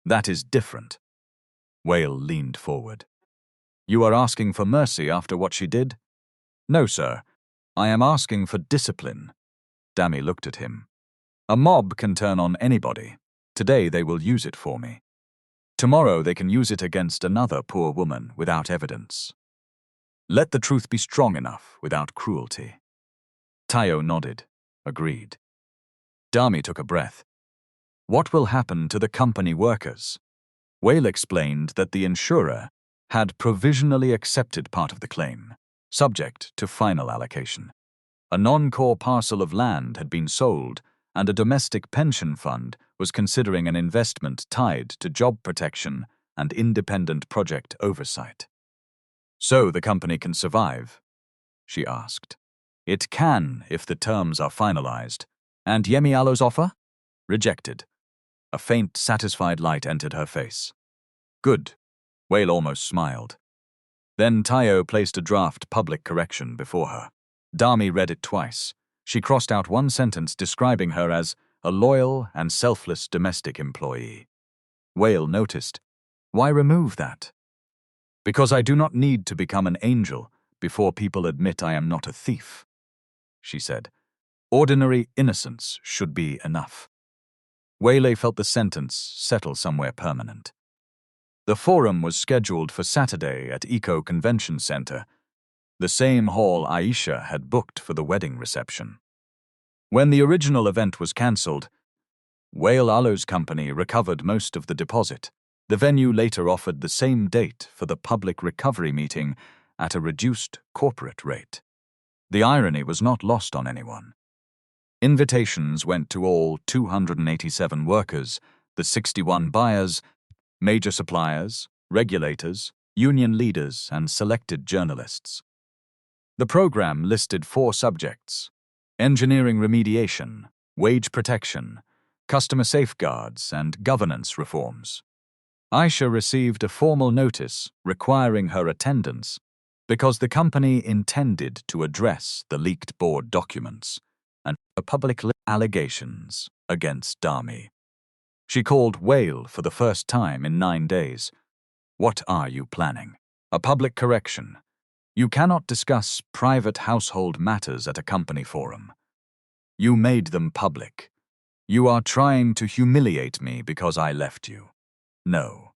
That is different. Wale leaned forward. You are asking for mercy after what she did? No, sir. I am asking for discipline. Dami looked at him. A mob can turn on anybody. Today they will use it for me. Tomorrow they can use it against another poor woman without evidence. Let the truth be strong enough without cruelty. Tayo nodded, agreed. Dami took a breath. What will happen to the company workers? Wale explained that the insurer had provisionally accepted part of the claim, subject to final allocation. A non-core parcel of land had been sold, and a domestic pension fund was considering an investment tied to job protection and independent project oversight. So the company can survive? She asked. It can if the terms are finalized. And Yemi Alo's offer? Rejected. A faint, satisfied light entered her face. Good. Wale almost smiled. Then Tayo placed a draft public correction before her. Dami read it twice. She crossed out one sentence describing her as a loyal and selfless domestic employee. Wale noticed. Why remove that? Because I do not need to become an angel before people admit I am not a thief, she said. Ordinary innocence should be enough. Wale felt the sentence settle somewhere permanent. The forum was scheduled for Saturday at Eco Convention Center, the same hall Aisha had booked for the wedding reception. When the original event was cancelled, Wale Balogun's company recovered most of the deposit. The venue later offered the same date for the public recovery meeting at a reduced corporate rate. The irony was not lost on anyone. Invitations went to all 287 workers, the 61 buyers, major suppliers, regulators, union leaders, and selected journalists. The program listed 4 subjects: engineering remediation, wage protection, customer safeguards, and governance reforms. Aisha received a formal notice requiring her attendance because the company intended to address the leaked board documents and public allegations against Dami. She called Wale for the first time in 9 days. What are you planning? A public correction. You cannot discuss private household matters at a company forum. You made them public. You are trying to humiliate me because I left you. No.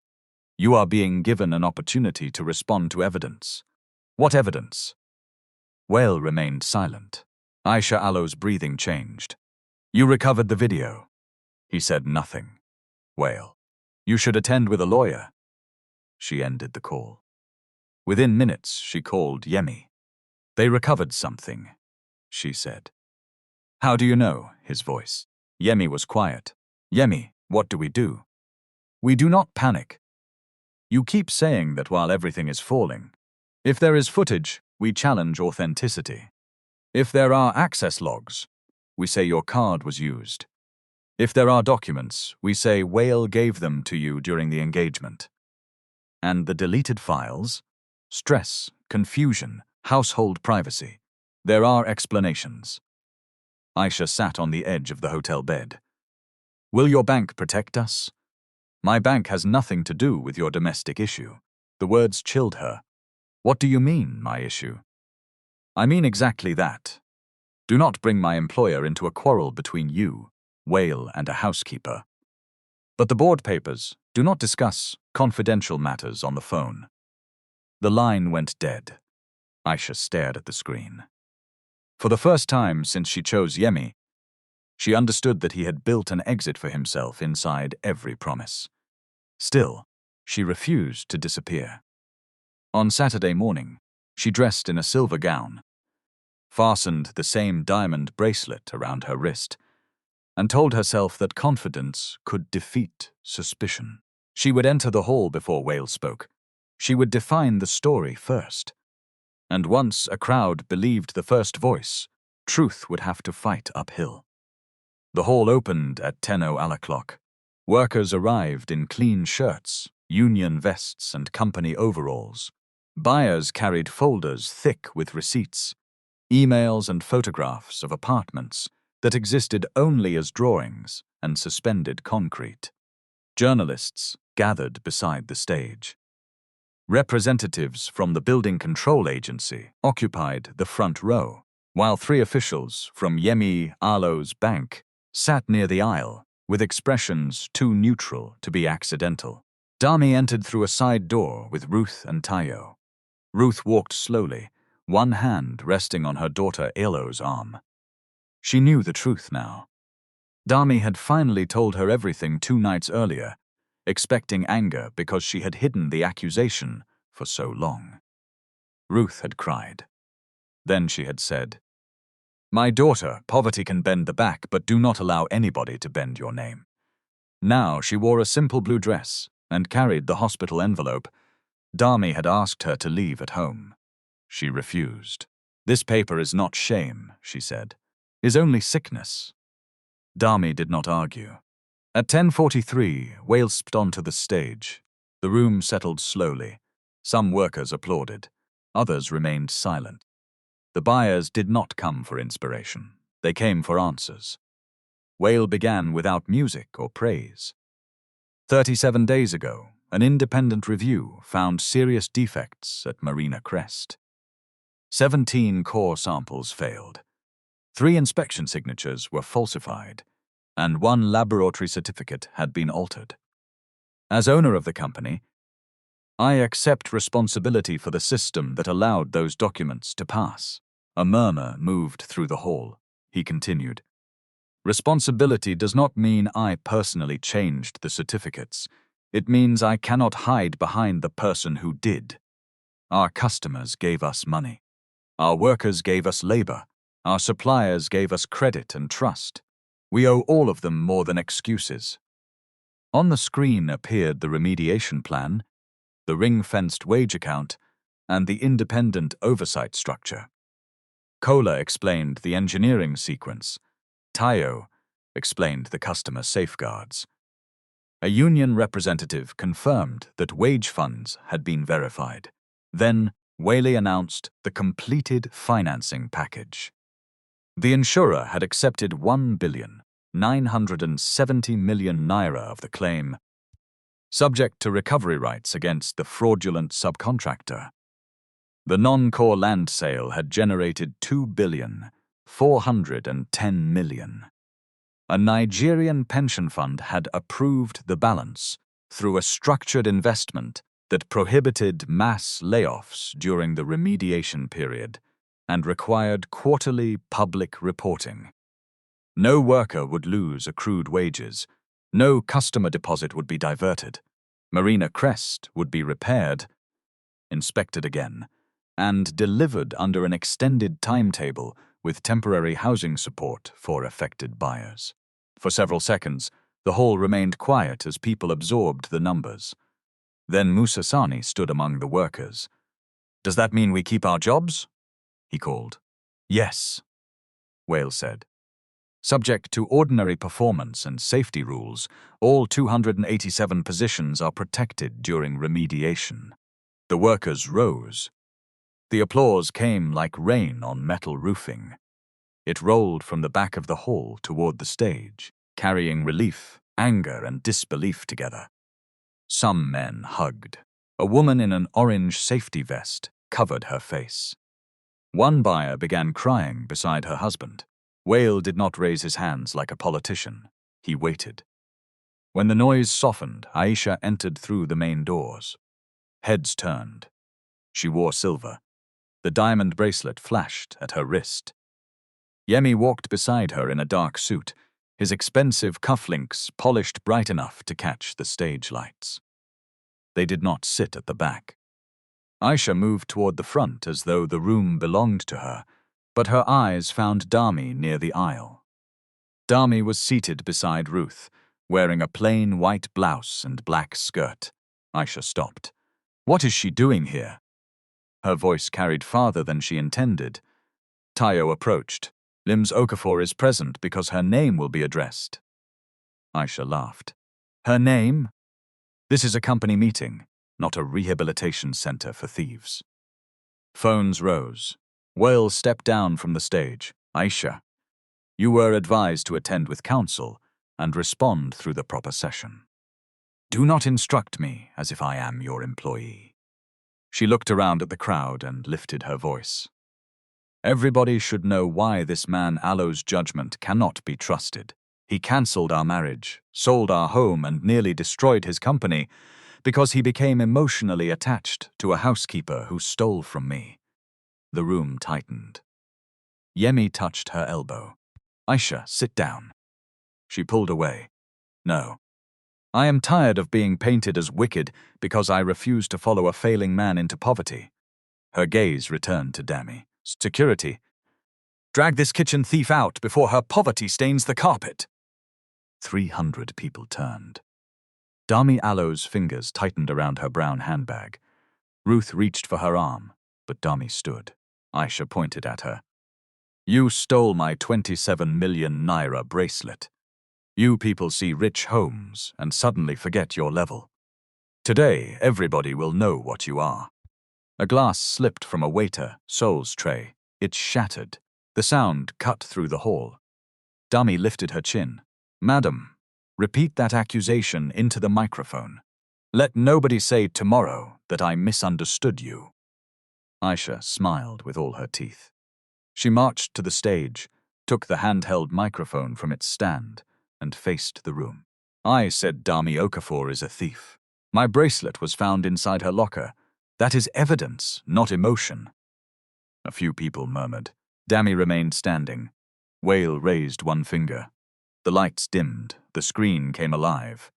You are being given an opportunity to respond to evidence. What evidence? Wale remained silent. Aisha Balogun's breathing changed. You recovered the video. He said nothing. Wale, you should attend with a lawyer. She ended the call. Within minutes, she called Yemi. They recovered something, she said. How do you know? His voice. Yemi was quiet. Yemi, what do we do? We do not panic. You keep saying that while everything is falling. If there is footage, we challenge authenticity. If there are access logs, we say your card was used. If there are documents, we say Wale gave them to you during the engagement. And the deleted files? Stress, confusion, household privacy. There are explanations. Aisha sat on the edge of the hotel bed. Will your bank protect us? My bank has nothing to do with your domestic issue. The words chilled her. What do you mean, my issue? I mean exactly that. Do not bring my employer into a quarrel between you, Wale, and a housekeeper. But the board papers do not discuss confidential matters on the phone. The line went dead. Aisha stared at the screen. For the first time since she chose Yemi, she understood that he had built an exit for himself inside every promise. Still, she refused to disappear. On Saturday morning, she dressed in a silver gown, fastened the same diamond bracelet around her wrist, and told herself that confidence could defeat suspicion. She would enter the hall before Wale spoke. She would define the story first. And once a crowd believed the first voice, truth would have to fight uphill. The hall opened at 10:00. Workers arrived in clean shirts, union vests, and company overalls. Buyers carried folders thick with receipts. emails and photographs of apartments that existed only as drawings and suspended concrete. Journalists gathered beside the stage. Representatives from the building control agency occupied the front row, while 3 officials from Yemi Alo's bank sat near the aisle with expressions too neutral to be accidental. Dami entered through a side door with Ruth and Tayo. Ruth walked slowly, one hand resting on her daughter Alo's arm. She knew the truth now. Dami had finally told her everything 2 nights earlier, expecting anger because she had hidden the accusation for so long. Ruth had cried. Then she had said, "My daughter, poverty can bend the back, but do not allow anybody to bend your name." Now she wore a simple blue dress and carried the hospital envelope. Dami had asked her to leave at home. She refused. "This paper is not shame," she said, "is only sickness." Dami did not argue. At 10:43, Wale stepped onto the stage. The room settled slowly. Some workers applauded. Others remained silent. The buyers did not come for inspiration. They came for answers. Wale began without music or praise. 37 days ago, an independent review found serious defects at Marina Crest. 17 core samples failed. 3 inspection signatures were falsified, and 1 laboratory certificate had been altered. As owner of the company, I accept responsibility for the system that allowed those documents to pass. A murmur moved through the hall. He continued, "Responsibility does not mean I personally changed the certificates. It means I cannot hide behind the person who did. Our customers gave us money. Our workers gave us labor. Our suppliers gave us credit and trust. We owe all of them more than excuses." On the screen appeared the remediation plan, the ring-fenced wage account, and the independent oversight structure. Kola explained the engineering sequence. Tayo explained the customer safeguards. A union representative confirmed that wage funds had been verified. Then, Wale announced the completed financing package. The insurer had accepted 1,970 million naira of the claim, subject to recovery rights against the fraudulent subcontractor. The non-core land sale had generated 2,410 million. A Nigerian pension fund had approved the balance through a structured investment that prohibited mass layoffs during the remediation period and required quarterly public reporting. No worker would lose accrued wages. No customer deposit would be diverted. Marina Crest would be repaired, inspected again, and delivered under an extended timetable with temporary housing support for affected buyers. For several seconds, the hall remained quiet as people absorbed the numbers. Then Musa Sani stood among the workers. "Does that mean we keep our jobs?" he called. "Yes," Wale said. "Subject to ordinary performance and safety rules, all 287 positions are protected during remediation." The workers rose. The applause came like rain on metal roofing. It rolled from the back of the hall toward the stage, carrying relief, anger, and disbelief together. Some men hugged. A woman in an orange safety vest covered her face. One buyer began crying beside her husband. Wale did not raise his hands like a politician. He waited. When the noise softened, Aisha entered through the main doors. Heads turned. She wore silver. The diamond bracelet flashed at her wrist. Yemi walked beside her in a dark suit, his expensive cufflinks polished bright enough to catch the stage lights. They did not sit at the back. Aisha moved toward the front as though the room belonged to her, but her eyes found Dami near the aisle. Dami was seated beside Ruth, wearing a plain white blouse and black skirt. Aisha stopped. "What is she doing here?" Her voice carried farther than she intended. Tayo approached. "Lims Okafor is present because her name will be addressed." Aisha laughed. "Her name? This is a company meeting, not a rehabilitation center for thieves." Phones rose. Wale stepped down from the stage. Aisha, you were advised to attend with counsel and respond through the proper session. Do not instruct me as if I am your employee. She looked around at the crowd and lifted her voice. Everybody should know why this man Alo's judgment cannot be trusted. He cancelled our marriage, sold our home, and nearly destroyed his company because he became emotionally attached to a housekeeper who stole from me. The room tightened. Yemi touched her elbow. Aisha, sit down. She pulled away. No. I am tired of being painted as wicked because I refuse to follow a failing man into poverty. Her gaze returned to Dami. Security. Drag this kitchen thief out before her poverty stains the carpet. 300 people turned. Dami Alo's fingers tightened around her brown handbag. Ruth reached for her arm, but Dami stood. Aisha pointed at her. You stole my 27 million naira bracelet. You people see rich homes and suddenly forget your level. Today, everybody will know what you are. A glass slipped from a waiter, Sol's tray. It shattered. The sound cut through the hall. Dami lifted her chin. Madam, repeat that accusation into the microphone. Let nobody say tomorrow that I misunderstood you. Aisha smiled with all her teeth. She marched to the stage, took the handheld microphone from its stand, and faced the room. I said Dami Okafor is a thief. My bracelet was found inside her locker. That is evidence, not emotion. A few people murmured. Dami remained standing. Wale raised one finger. The lights dimmed. The screen came alive.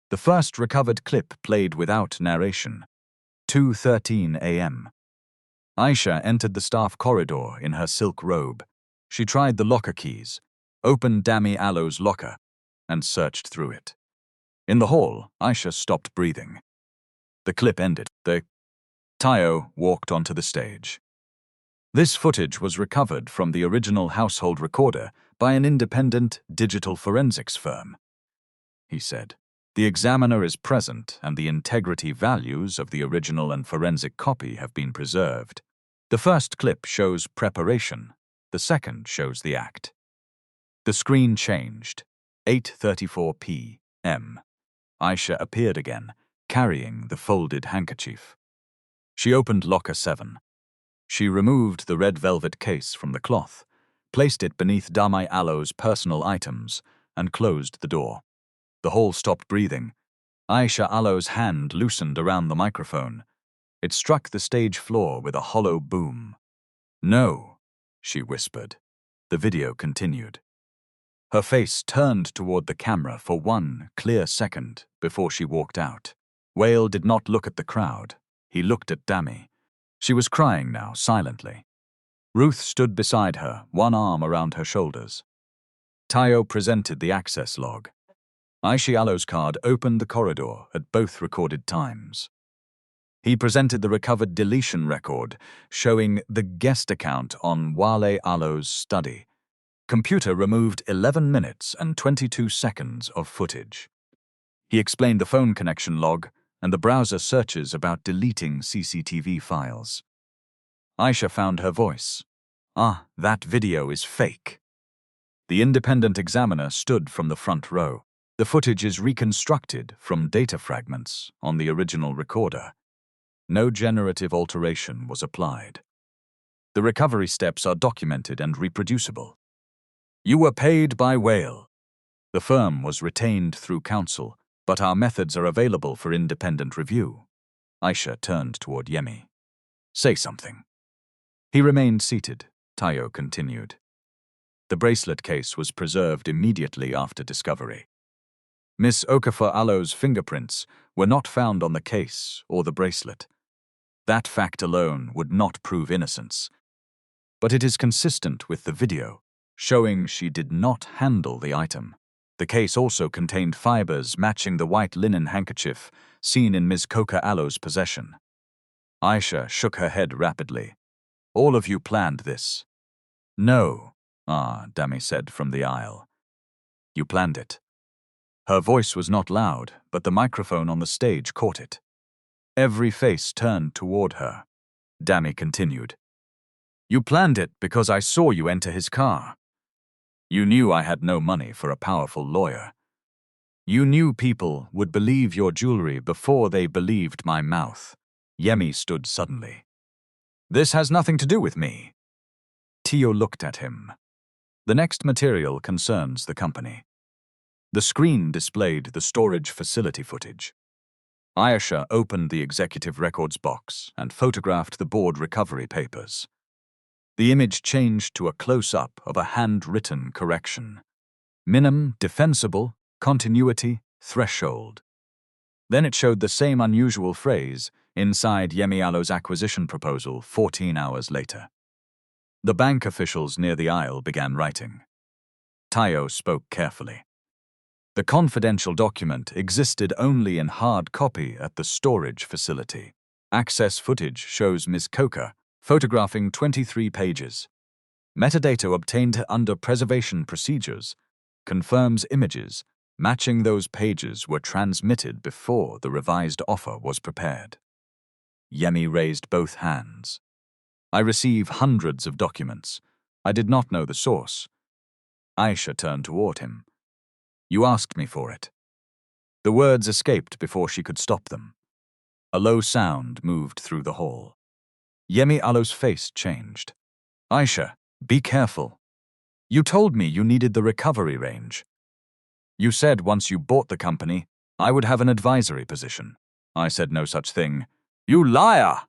The first recovered clip played without narration. 2:13 a.m. Aisha entered the staff corridor in her silk robe. She tried the locker keys, opened Dami Alo's locker, and searched through it. In the hall, Aisha stopped breathing. The clip ended. Tayo walked onto the stage. This footage was recovered from the original household recorder by an independent digital forensics firm. He said, the examiner is present and the integrity values of the original and forensic copy have been preserved. The first clip shows preparation. The second shows the act. The screen changed. 8:34 p.m. Aisha appeared again, carrying the folded handkerchief. She opened locker 7. She removed the red velvet case from the cloth, placed it beneath Dami Alo's personal items, and closed the door. The hall stopped breathing. Aisha Alo's hand loosened around the microphone. It struck the stage floor with a hollow boom. No, she whispered. The video continued. Her face turned toward the camera for one clear second before she walked out. Wale did not look at the crowd. He looked at Dami. She was crying now, silently. Ruth stood beside her, one arm around her shoulders. Tayo presented the access log. Aisha Alo's card opened the corridor at both recorded times. He presented the recovered deletion record, showing the guest account on Wale Alo's study. Computer removed 11 minutes and 22 seconds of footage. He explained the phone connection log and the browser searches about deleting CCTV files. Aisha found her voice. Ah, that video is fake. The independent examiner stood from the front row. The footage is reconstructed from data fragments on the original recorder. No generative alteration was applied. The recovery steps are documented and reproducible. You were paid by Wale. The firm was retained through counsel, but our methods are available for independent review. Aisha turned toward Yemi. Say something. He remained seated. Tayo continued. The bracelet case was preserved immediately after discovery. Miss Okafor Alo's fingerprints were not found on the case or the bracelet. That fact alone would not prove innocence. But it is consistent with the video, showing she did not handle the item. The case also contained fibers matching the white linen handkerchief seen in Ms. Coca Alo's possession. Aisha shook her head rapidly. All of you planned this. No, Dami said from the aisle. You planned it. Her voice was not loud, but the microphone on the stage caught it. Every face turned toward her. Dami continued. You planned it because I saw you enter his car. You knew I had no money for a powerful lawyer. You knew people would believe your jewelry before they believed my mouth. Yemi stood suddenly. This has nothing to do with me. Tio looked at him. The next material concerns the company. The screen displayed the storage facility footage. Aisha opened the executive records box and photographed the board recovery papers. The image changed to a close-up of a handwritten correction. Minim, defensible, continuity, threshold. Then it showed the same unusual phrase inside Yemi Allou's acquisition proposal 14 hours later. The bank officials near the aisle began writing. Tayo spoke carefully. The confidential document existed only in hard copy at the storage facility. Access footage shows Ms. Coker photographing 23 pages. Metadata obtained under preservation procedures confirms images matching those pages were transmitted before the revised offer was prepared. Yemi raised both hands. I receive hundreds of documents. I did not know the source. Aisha turned toward him. You asked me for it. The words escaped before she could stop them. A low sound moved through the hall. Yemi Allou's face changed. Aisha, be careful. You told me you needed the recovery range. You said once you bought the company, I would have an advisory position. I said no such thing. You liar!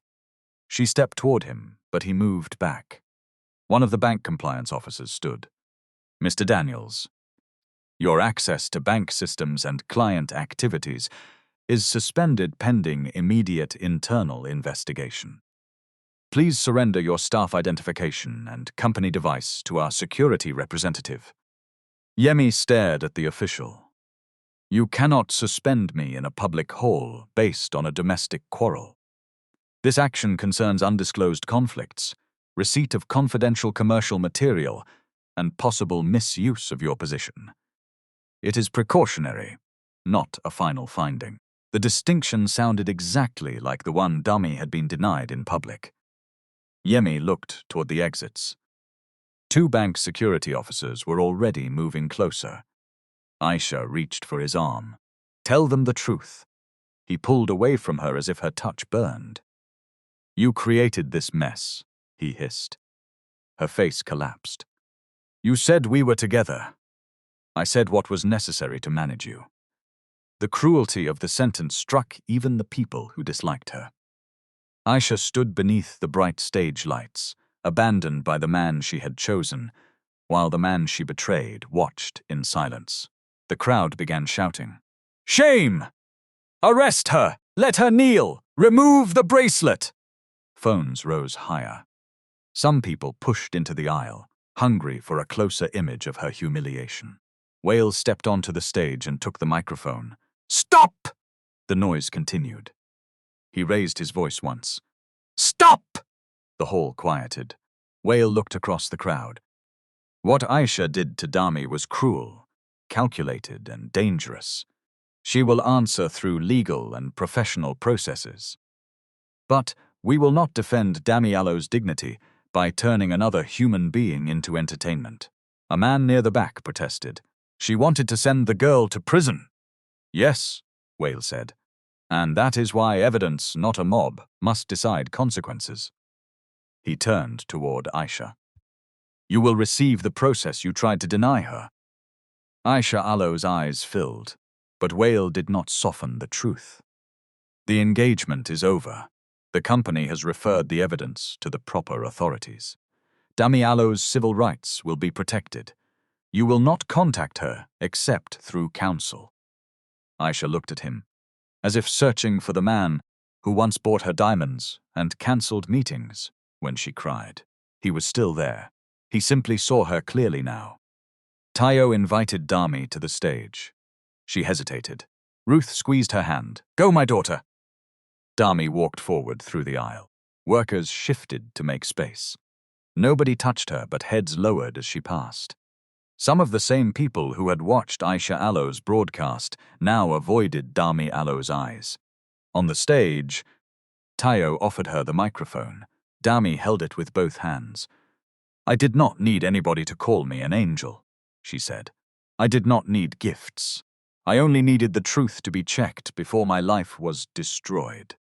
She stepped toward him, but he moved back. One of the bank compliance officers stood. Mr. Daniels, your access to bank systems and client activities is suspended pending immediate internal investigation. Please surrender your staff identification and company device to our security representative. Yemi stared at the official. You cannot suspend me in a public hall based on a domestic quarrel. This action concerns undisclosed conflicts, receipt of confidential commercial material, and possible misuse of your position. It is precautionary, not a final finding. The distinction sounded exactly like the one Dami had been denied in public. Yemi looked toward the exits. 2 bank security officers were already moving closer. Aisha reached for his arm. Tell them the truth. He pulled away from her as if her touch burned. You created this mess, he hissed. Her face collapsed. You said we were together. I said what was necessary to manage you. The cruelty of the sentence struck even the people who disliked her. Aisha stood beneath the bright stage lights, abandoned by the man she had chosen, while the man she betrayed watched in silence. The crowd began shouting, Shame! Arrest her! Let her kneel! Remove the bracelet! Phones rose higher. Some people pushed into the aisle, hungry for a closer image of her humiliation. Wale stepped onto the stage and took the microphone. Stop! The noise continued. He raised his voice once. Stop! The hall quieted. Wale looked across the crowd. What Aisha did to Dami was cruel, calculated, and dangerous. She will answer through legal and professional processes. But we will not defend Dami Allou's dignity by turning another human being into entertainment. A man near the back protested. She wanted to send the girl to prison. Yes, Wale said. And that is why evidence, not a mob, must decide consequences. He turned toward Aisha. You will receive the process you tried to deny her. Aisha Allou's eyes filled, but Wale did not soften the truth. The engagement is over. The company has referred the evidence to the proper authorities. Dami Allou's civil rights will be protected. You will not contact her except through counsel. Aisha looked at him, as if searching for the man who once bought her diamonds and cancelled meetings when she cried. He was still there. He simply saw her clearly now. Tayo invited Dami to the stage. She hesitated. Ruth squeezed her hand. Go, my daughter. Dami walked forward through the aisle. Workers shifted to make space. Nobody touched her, but heads lowered as she passed. Some of the same people who had watched Aisha Allou's broadcast now avoided Dami Allou's eyes. On the stage, Tayo offered her the microphone. Dami held it with both hands. "I did not need anybody to call me an angel," she said. "I did not need gifts. I only needed the truth to be checked before my life was destroyed."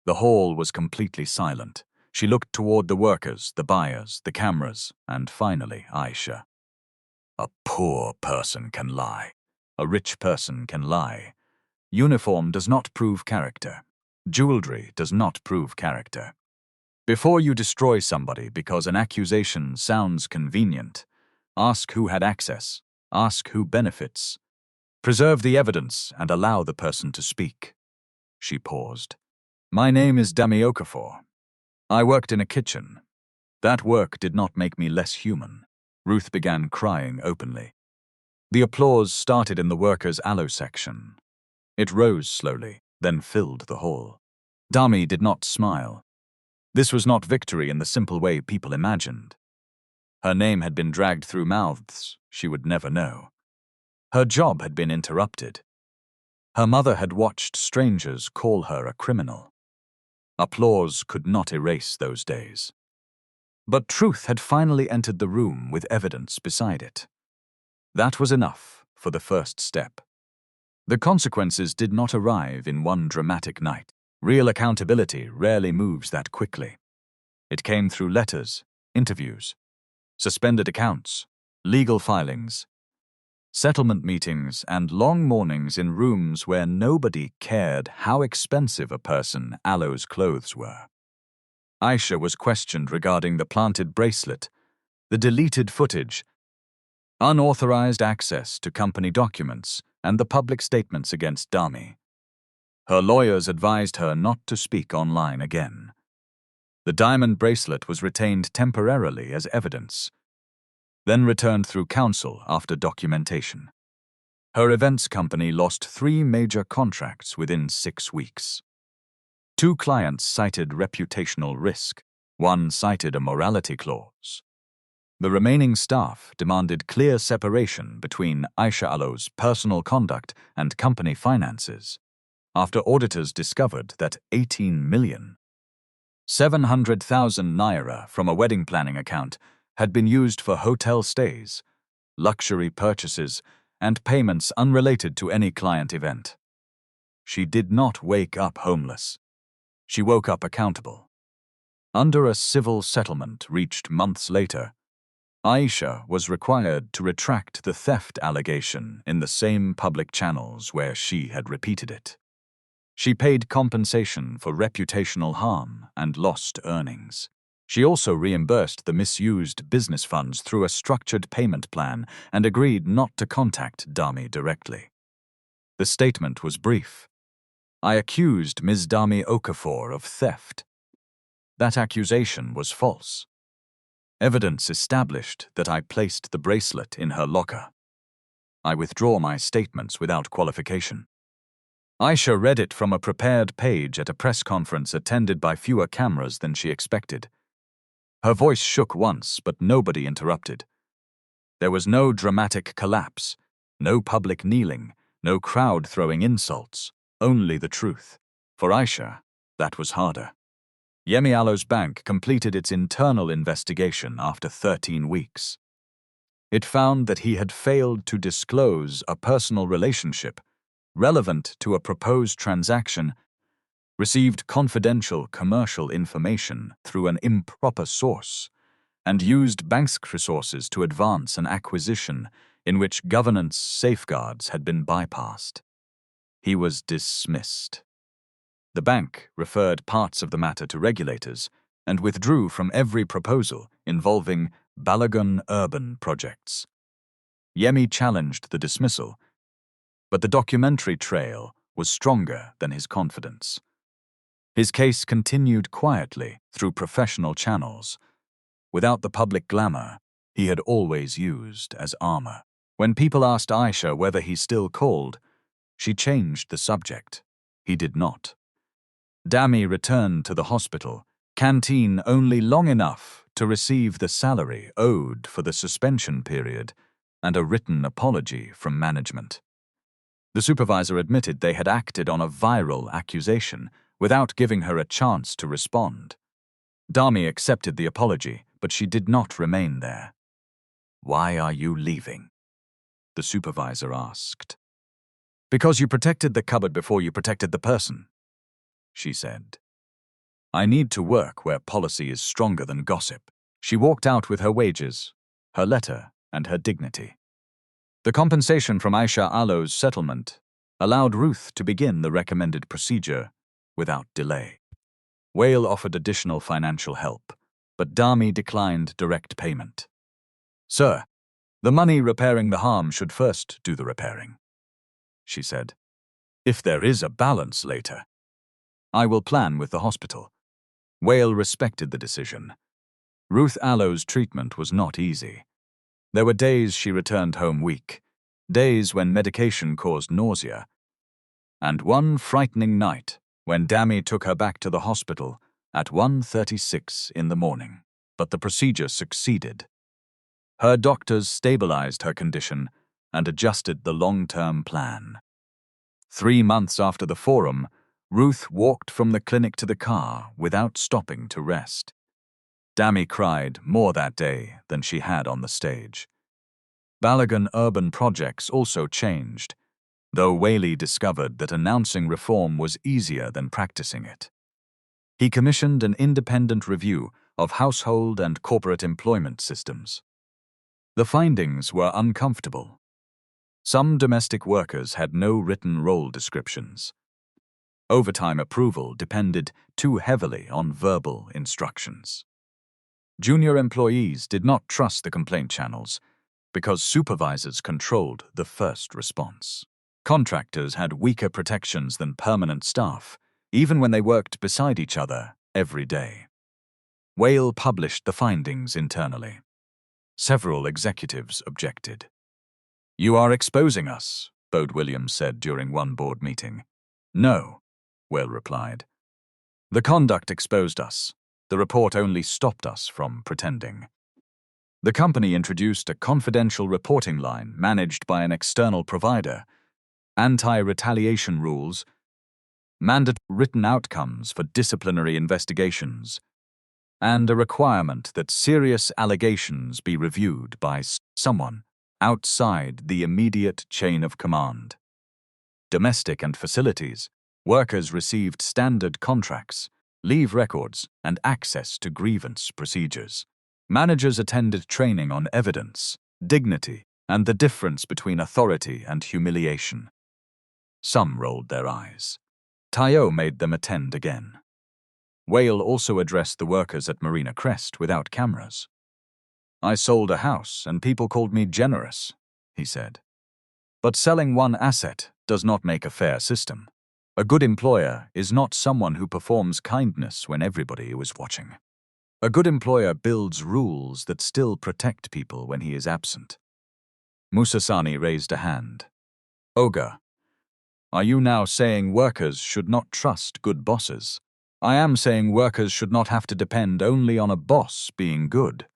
The hall was completely silent. She looked toward the workers, the buyers, the cameras, and finally Aisha. "A poor person can lie. A rich person can lie. Uniform does not prove character. Jewelry does not prove character. Before you destroy somebody because an accusation sounds convenient, ask who had access, ask who benefits. Preserve the evidence and allow the person to speak." She paused. "My name is Dami Okafor. I worked in a kitchen. That work did not make me less human." Ruth began crying openly. The applause started in the workers' aloe section. It rose slowly, then filled the hall. Dami did not smile. This was not victory in the simple way people imagined. Her name had been dragged through mouths she would never know. Her job had been interrupted. Her mother had watched strangers call her a criminal. Applause could not erase those days. But truth had finally entered the room with evidence beside it. That was enough for the first step. The consequences did not arrive in one dramatic night. Real accountability rarely moves that quickly. It came through letters, interviews, suspended accounts, legal filings, settlement meetings, and long mornings in rooms where nobody cared how expensive a person Aloe's clothes were. Aisha was questioned regarding the planted bracelet, the deleted footage, unauthorized access to company documents, and the public statements against Dami. Her lawyers advised her not to speak online again. The diamond bracelet was retained temporarily as evidence, then returned through counsel after documentation. Her events company lost 3 major contracts within 6 weeks. 2 clients cited reputational risk. 1 cited a morality clause. The remaining staff demanded clear separation between Aisha Aloe's personal conduct and company finances, after auditors discovered that 18,700,000 naira from a wedding planning account had been used for hotel stays, luxury purchases, and payments unrelated to any client event. She did not wake up homeless. She woke up accountable. Under a civil settlement reached months later, Aisha was required to retract the theft allegation in the same public channels where she had repeated it. She paid compensation for reputational harm and lost earnings. She also reimbursed the misused business funds through a structured payment plan and agreed not to contact Dami directly. The statement was brief. "I accused Ms. Dami Okafor of theft. That accusation was false. Evidence established that I placed the bracelet in her locker. I withdraw my statements without qualification." Aisha read it from a prepared page at a press conference attended by fewer cameras than she expected. Her voice shook once, but nobody interrupted. There was no dramatic collapse, no public kneeling, no crowd throwing insults, only the truth. For Aisha, that was harder. Yemi Aloe's bank completed its internal investigation after 13 weeks. It found that he had failed to disclose a personal relationship relevant to a proposed transaction, received confidential commercial information through an improper source, and used bank's resources to advance an acquisition in which governance safeguards had been bypassed. He was dismissed. The bank referred parts of the matter to regulators and withdrew from every proposal involving Balogun urban projects. Yemi challenged the dismissal, but the documentary trail was stronger than his confidence. His case continued quietly through professional channels, without the public glamour he had always used as armor. When people asked Aisha whether he still called, she changed the subject. He did not. Dami returned to the hospital canteen only long enough to receive the salary owed for the suspension period and a written apology from management. The supervisor admitted they had acted on a viral accusation without giving her a chance to respond. Dami accepted the apology, but she did not remain there. "Why are you leaving?" the supervisor asked. "Because you protected the cupboard before you protected the person," she said. "I need to work where policy is stronger than gossip." She walked out with her wages, her letter, and her dignity. The compensation from Aisha Alo's settlement allowed Ruth to begin the recommended procedure without delay. Wale offered additional financial help, but Dami declined direct payment. "Sir, the money repairing the harm should first do the repairing," she said. "If there is a balance later, I will plan with the hospital." Wale respected the decision. Ruth Alo's treatment was not easy. There were days she returned home weak, days when medication caused nausea, and one frightening night when Dami took her back to the hospital at 1:36 in the morning. But the procedure succeeded. Her doctors stabilized her condition and adjusted the long-term plan. 3 months after the forum, Ruth walked from the clinic to the car without stopping to rest. Dami cried more that day than she had on the stage. Balogun urban projects also changed, though Wale discovered that announcing reform was easier than practicing it. He commissioned an independent review of household and corporate employment systems. The findings were uncomfortable. Some domestic workers had no written role descriptions. Overtime approval depended too heavily on verbal instructions. Junior employees did not trust the complaint channels because supervisors controlled the first response. Contractors had weaker protections than permanent staff, even when they worked beside each other every day. Wale published the findings internally. Several executives objected. "You are exposing us," Bode Williams said during one board meeting. "No," Wale replied. "The conduct exposed us. The report only stopped us from pretending." The company introduced a confidential reporting line managed by an external provider, anti-retaliation rules, mandatory written outcomes for disciplinary investigations, and a requirement that serious allegations be reviewed by someone outside the immediate chain of command. Domestic and facilities, workers received standard contracts, leave records, and access to grievance procedures. Managers attended training on evidence, dignity, and the difference between authority and humiliation. Some rolled their eyes. Tayo made them attend again. Wale also addressed the workers at Marina Crest without cameras. "I sold a house and people called me generous," he said. "But selling one asset does not make a fair system. A good employer is not someone who performs kindness when everybody is watching. A good employer builds rules that still protect people when he is absent." Musasani raised a hand. "Oga, are you now saying workers should not trust good bosses?" "I am saying workers should not have to depend only on a boss being good."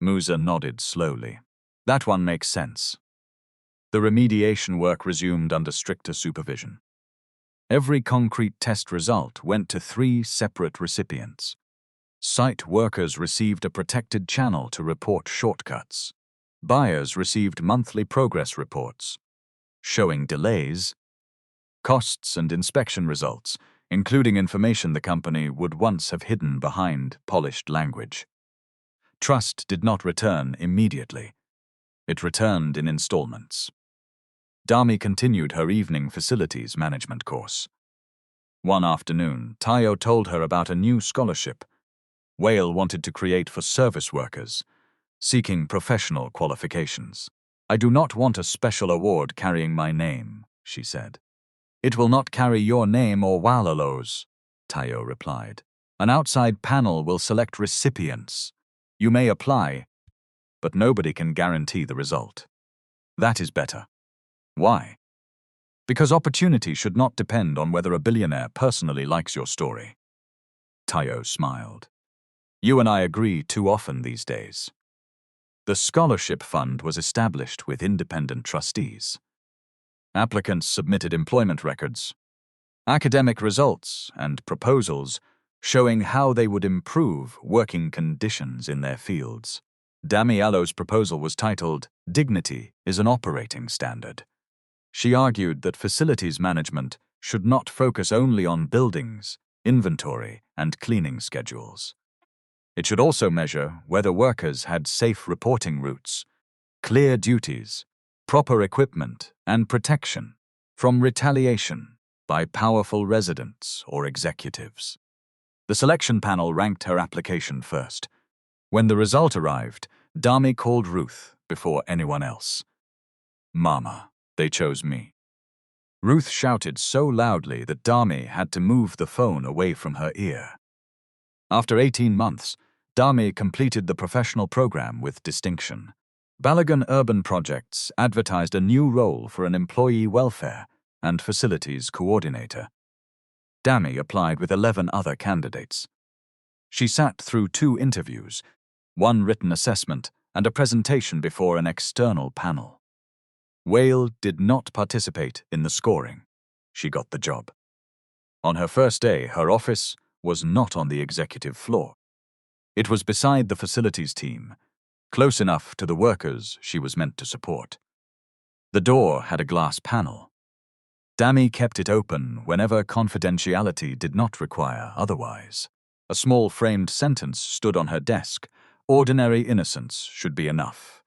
Musa nodded slowly. "That one makes sense." The remediation work resumed under stricter supervision. Every concrete test result went to 3 separate recipients. Site workers received a protected channel to report shortcuts. Buyers received monthly progress reports, showing delays, costs, and inspection results, including information the company would once have hidden behind polished language. Trust did not return immediately. It returned in installments. Dami continued her evening facilities management course. One afternoon, Tayo told her about a new scholarship Wale wanted to create for service workers, seeking professional qualifications. "I do not want a special award carrying my name," she said. "It will not carry your name or Walelo's," Tayo replied. "An outside panel will select recipients. You may apply, but nobody can guarantee the result. That is better." "Why?" "Because opportunity should not depend on whether a billionaire personally likes your story." Tayo smiled. "You and I agree too often these days." The scholarship fund was established with independent trustees. Applicants submitted employment records, academic results, and proposals showing how they would improve working conditions in their fields. Dami Allo's proposal was titled, "Dignity is an Operating Standard." She argued that facilities management should not focus only on buildings, inventory, and cleaning schedules. It should also measure whether workers had safe reporting routes, clear duties, proper equipment, and protection from retaliation by powerful residents or executives. The selection panel ranked her application first. When the result arrived, Dami called Ruth before anyone else. "Mama, they chose me." Ruth shouted so loudly that Dami had to move the phone away from her ear. After 18 months, Dami completed the professional program with distinction. Balogun Urban Projects advertised a new role for an employee welfare and facilities coordinator. Dami applied with 11 other candidates. She sat through 2 interviews, 1 written assessment, and a presentation before an external panel. Wale did not participate in the scoring. She got the job. On her first day, her office was not on the executive floor. It was beside the facilities team, close enough to the workers she was meant to support. The door had a glass panel. Dami kept it open whenever confidentiality did not require otherwise. A small framed sentence stood on her desk: "Ordinary innocence should be enough."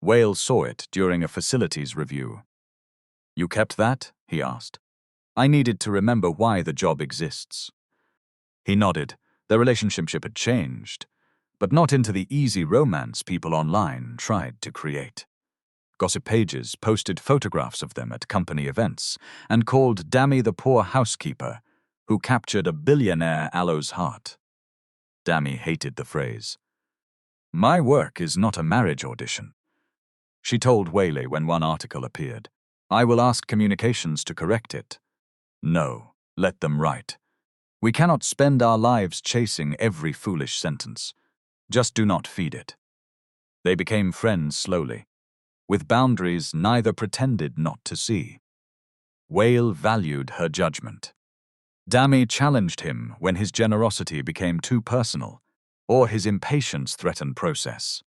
Wale saw it during a facilities review. "You kept that?" he asked. "I needed to remember why the job exists." He nodded. Their relationship had changed, but not into the easy romance people online tried to create. Gossip pages posted photographs of them at company events and called Dami the poor housekeeper who captured a billionaire aloe's heart. Dami hated the phrase. "My work is not a marriage audition," she told Wale when one article appeared. "I will ask communications to correct it." "No, let them write. We cannot spend our lives chasing every foolish sentence. Just do not feed it." They became friends slowly, with boundaries neither pretended not to see. Wale valued her judgment. Dami challenged him when his generosity became too personal or his impatience threatened process.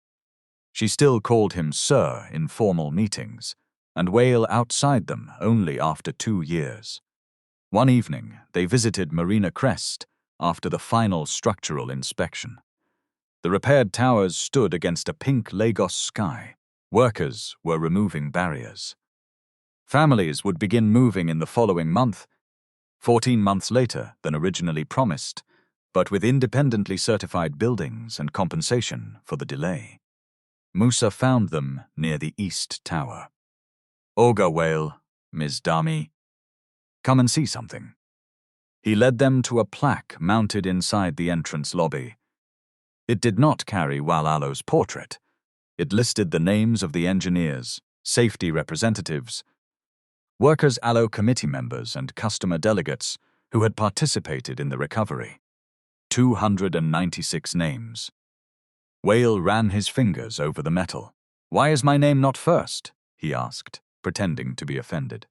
She still called him Sir in formal meetings, and Wale outside them only after 2 years. One evening, they visited Marina Crest after the final structural inspection. The repaired towers stood against a pink Lagos sky. Workers were removing barriers. Families would begin moving in the following month, 14 months later than originally promised, but with independently certified buildings and compensation for the delay. Musa found them near the East Tower. "Oga Wale, Ms. Dami, come and see something." He led them to a plaque mounted inside the entrance lobby. It did not carry Wale Aloe's portrait. It listed the names of the engineers, safety representatives, Workers' Aloe committee members and customer delegates who had participated in the recovery. 296 names. Wale ran his fingers over the metal. "Why is my name not first?" he asked, pretending to be offended.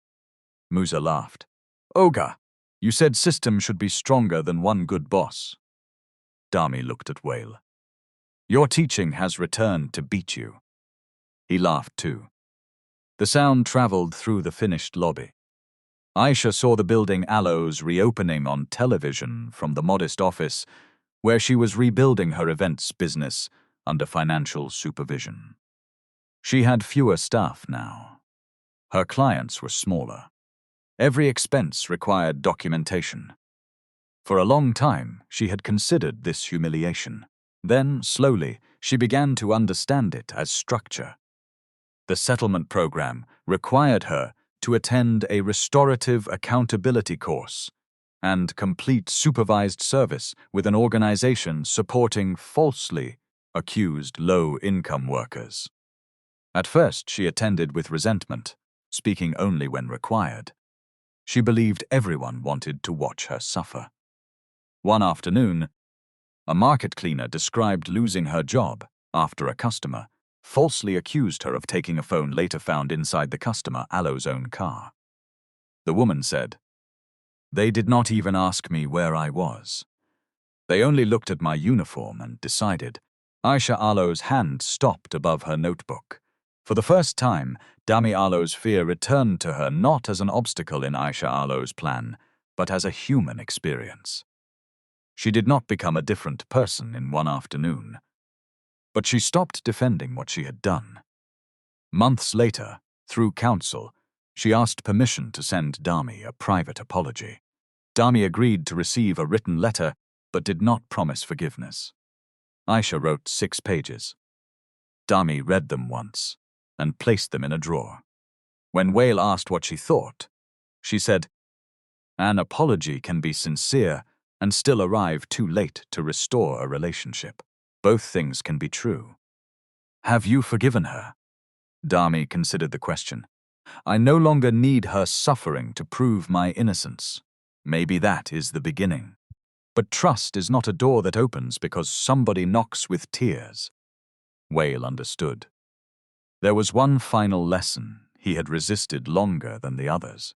Musa laughed. "Oga, you said system should be stronger than one good boss." Dami looked at Wale. "Your teaching has returned to beat you." He laughed too. The sound traveled through the finished lobby. Aisha saw the building Aloe's reopening on television from the modest office where she was rebuilding her events business under financial supervision. She had fewer staff now. Her clients were smaller. Every expense required documentation. For a long time, she had considered this humiliation. Then, slowly, she began to understand it as structure. The settlement program required her to attend a restorative accountability course and complete supervised service with an organization supporting falsely accused low-income workers. At first, she attended with resentment, speaking only when required. She believed everyone wanted to watch her suffer. One afternoon, a market cleaner described losing her job after a customer falsely accused her of taking a phone later found inside the customer Aloe's own car. The woman said, "They did not even ask me where I was. They only looked at my uniform and decided. Aisha Alo's hand stopped above her notebook. For the first time, Dami Alo's fear returned to her not as an obstacle in Aisha Alo's plan, but as a human experience. She did not become a different person in one afternoon, but she stopped defending what she had done. Months later, through counsel, she asked permission to send Dami a private apology. Dami agreed to receive a written letter, but did not promise forgiveness. Aisha wrote 6 pages. Dami read them once and placed them in a drawer. When Wale asked what she thought, she said, "An apology can be sincere and still arrive too late to restore a relationship. Both things can be true." "Have you forgiven her?" Dami considered the question. "I no longer need her suffering to prove my innocence. Maybe that is the beginning. But trust is not a door that opens because somebody knocks with tears." Wale understood. There was one final lesson he had resisted longer than the others.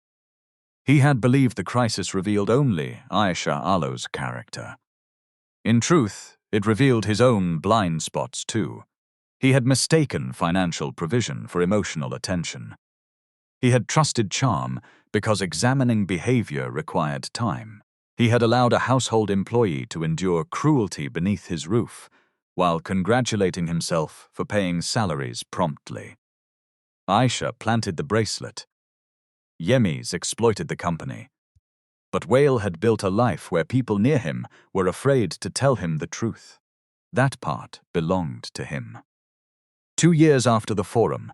He had believed the crisis revealed only Aisha Alo's character. In truth, it revealed his own blind spots too. He had mistaken financial provision for emotional attention. He had trusted charm because examining behavior required time. He had allowed a household employee to endure cruelty beneath his roof, while congratulating himself for paying salaries promptly. Aisha planted the bracelet. Yemis exploited the company. But Wale had built a life where people near him were afraid to tell him the truth. That part belonged to him. 2 years after the forum,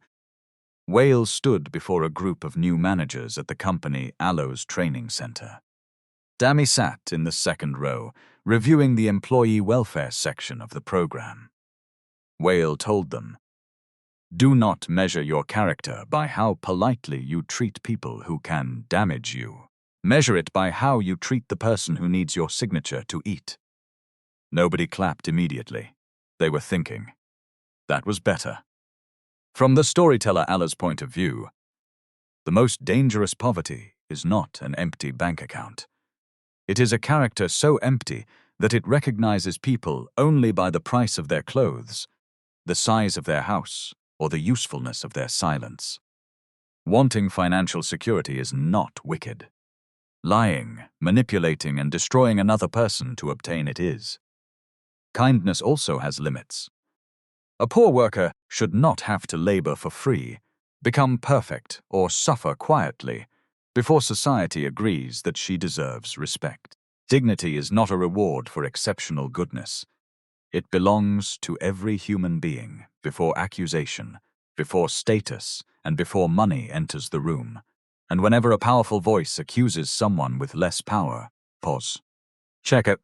Wale stood before a group of new managers at the company Alo's training center. Dami sat in the second row, reviewing the employee welfare section of the program. Wale told them, "Do not measure your character by how politely you treat people who can damage you. Measure it by how you treat the person who needs your signature to eat." Nobody clapped immediately. They were thinking. That was better. From the storyteller Allah's point of view, the most dangerous poverty is not an empty bank account. It is a character so empty that it recognizes people only by the price of their clothes, the size of their house, or the usefulness of their silence. Wanting financial security is not wicked. Lying, manipulating, and destroying another person to obtain it is. Kindness also has limits. A poor worker should not have to labor for free, become perfect, or suffer quietly before society agrees that she deserves respect. Dignity is not a reward for exceptional goodness. It belongs to every human being before accusation, before status, and before money enters the room. And whenever a powerful voice accuses someone with less power, pause. Check it.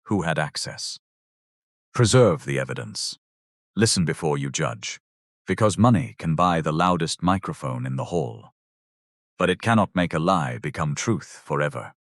Who had access? Preserve the evidence. Listen before you judge, because money can buy the loudest microphone in the hall. But it cannot make a lie become truth forever.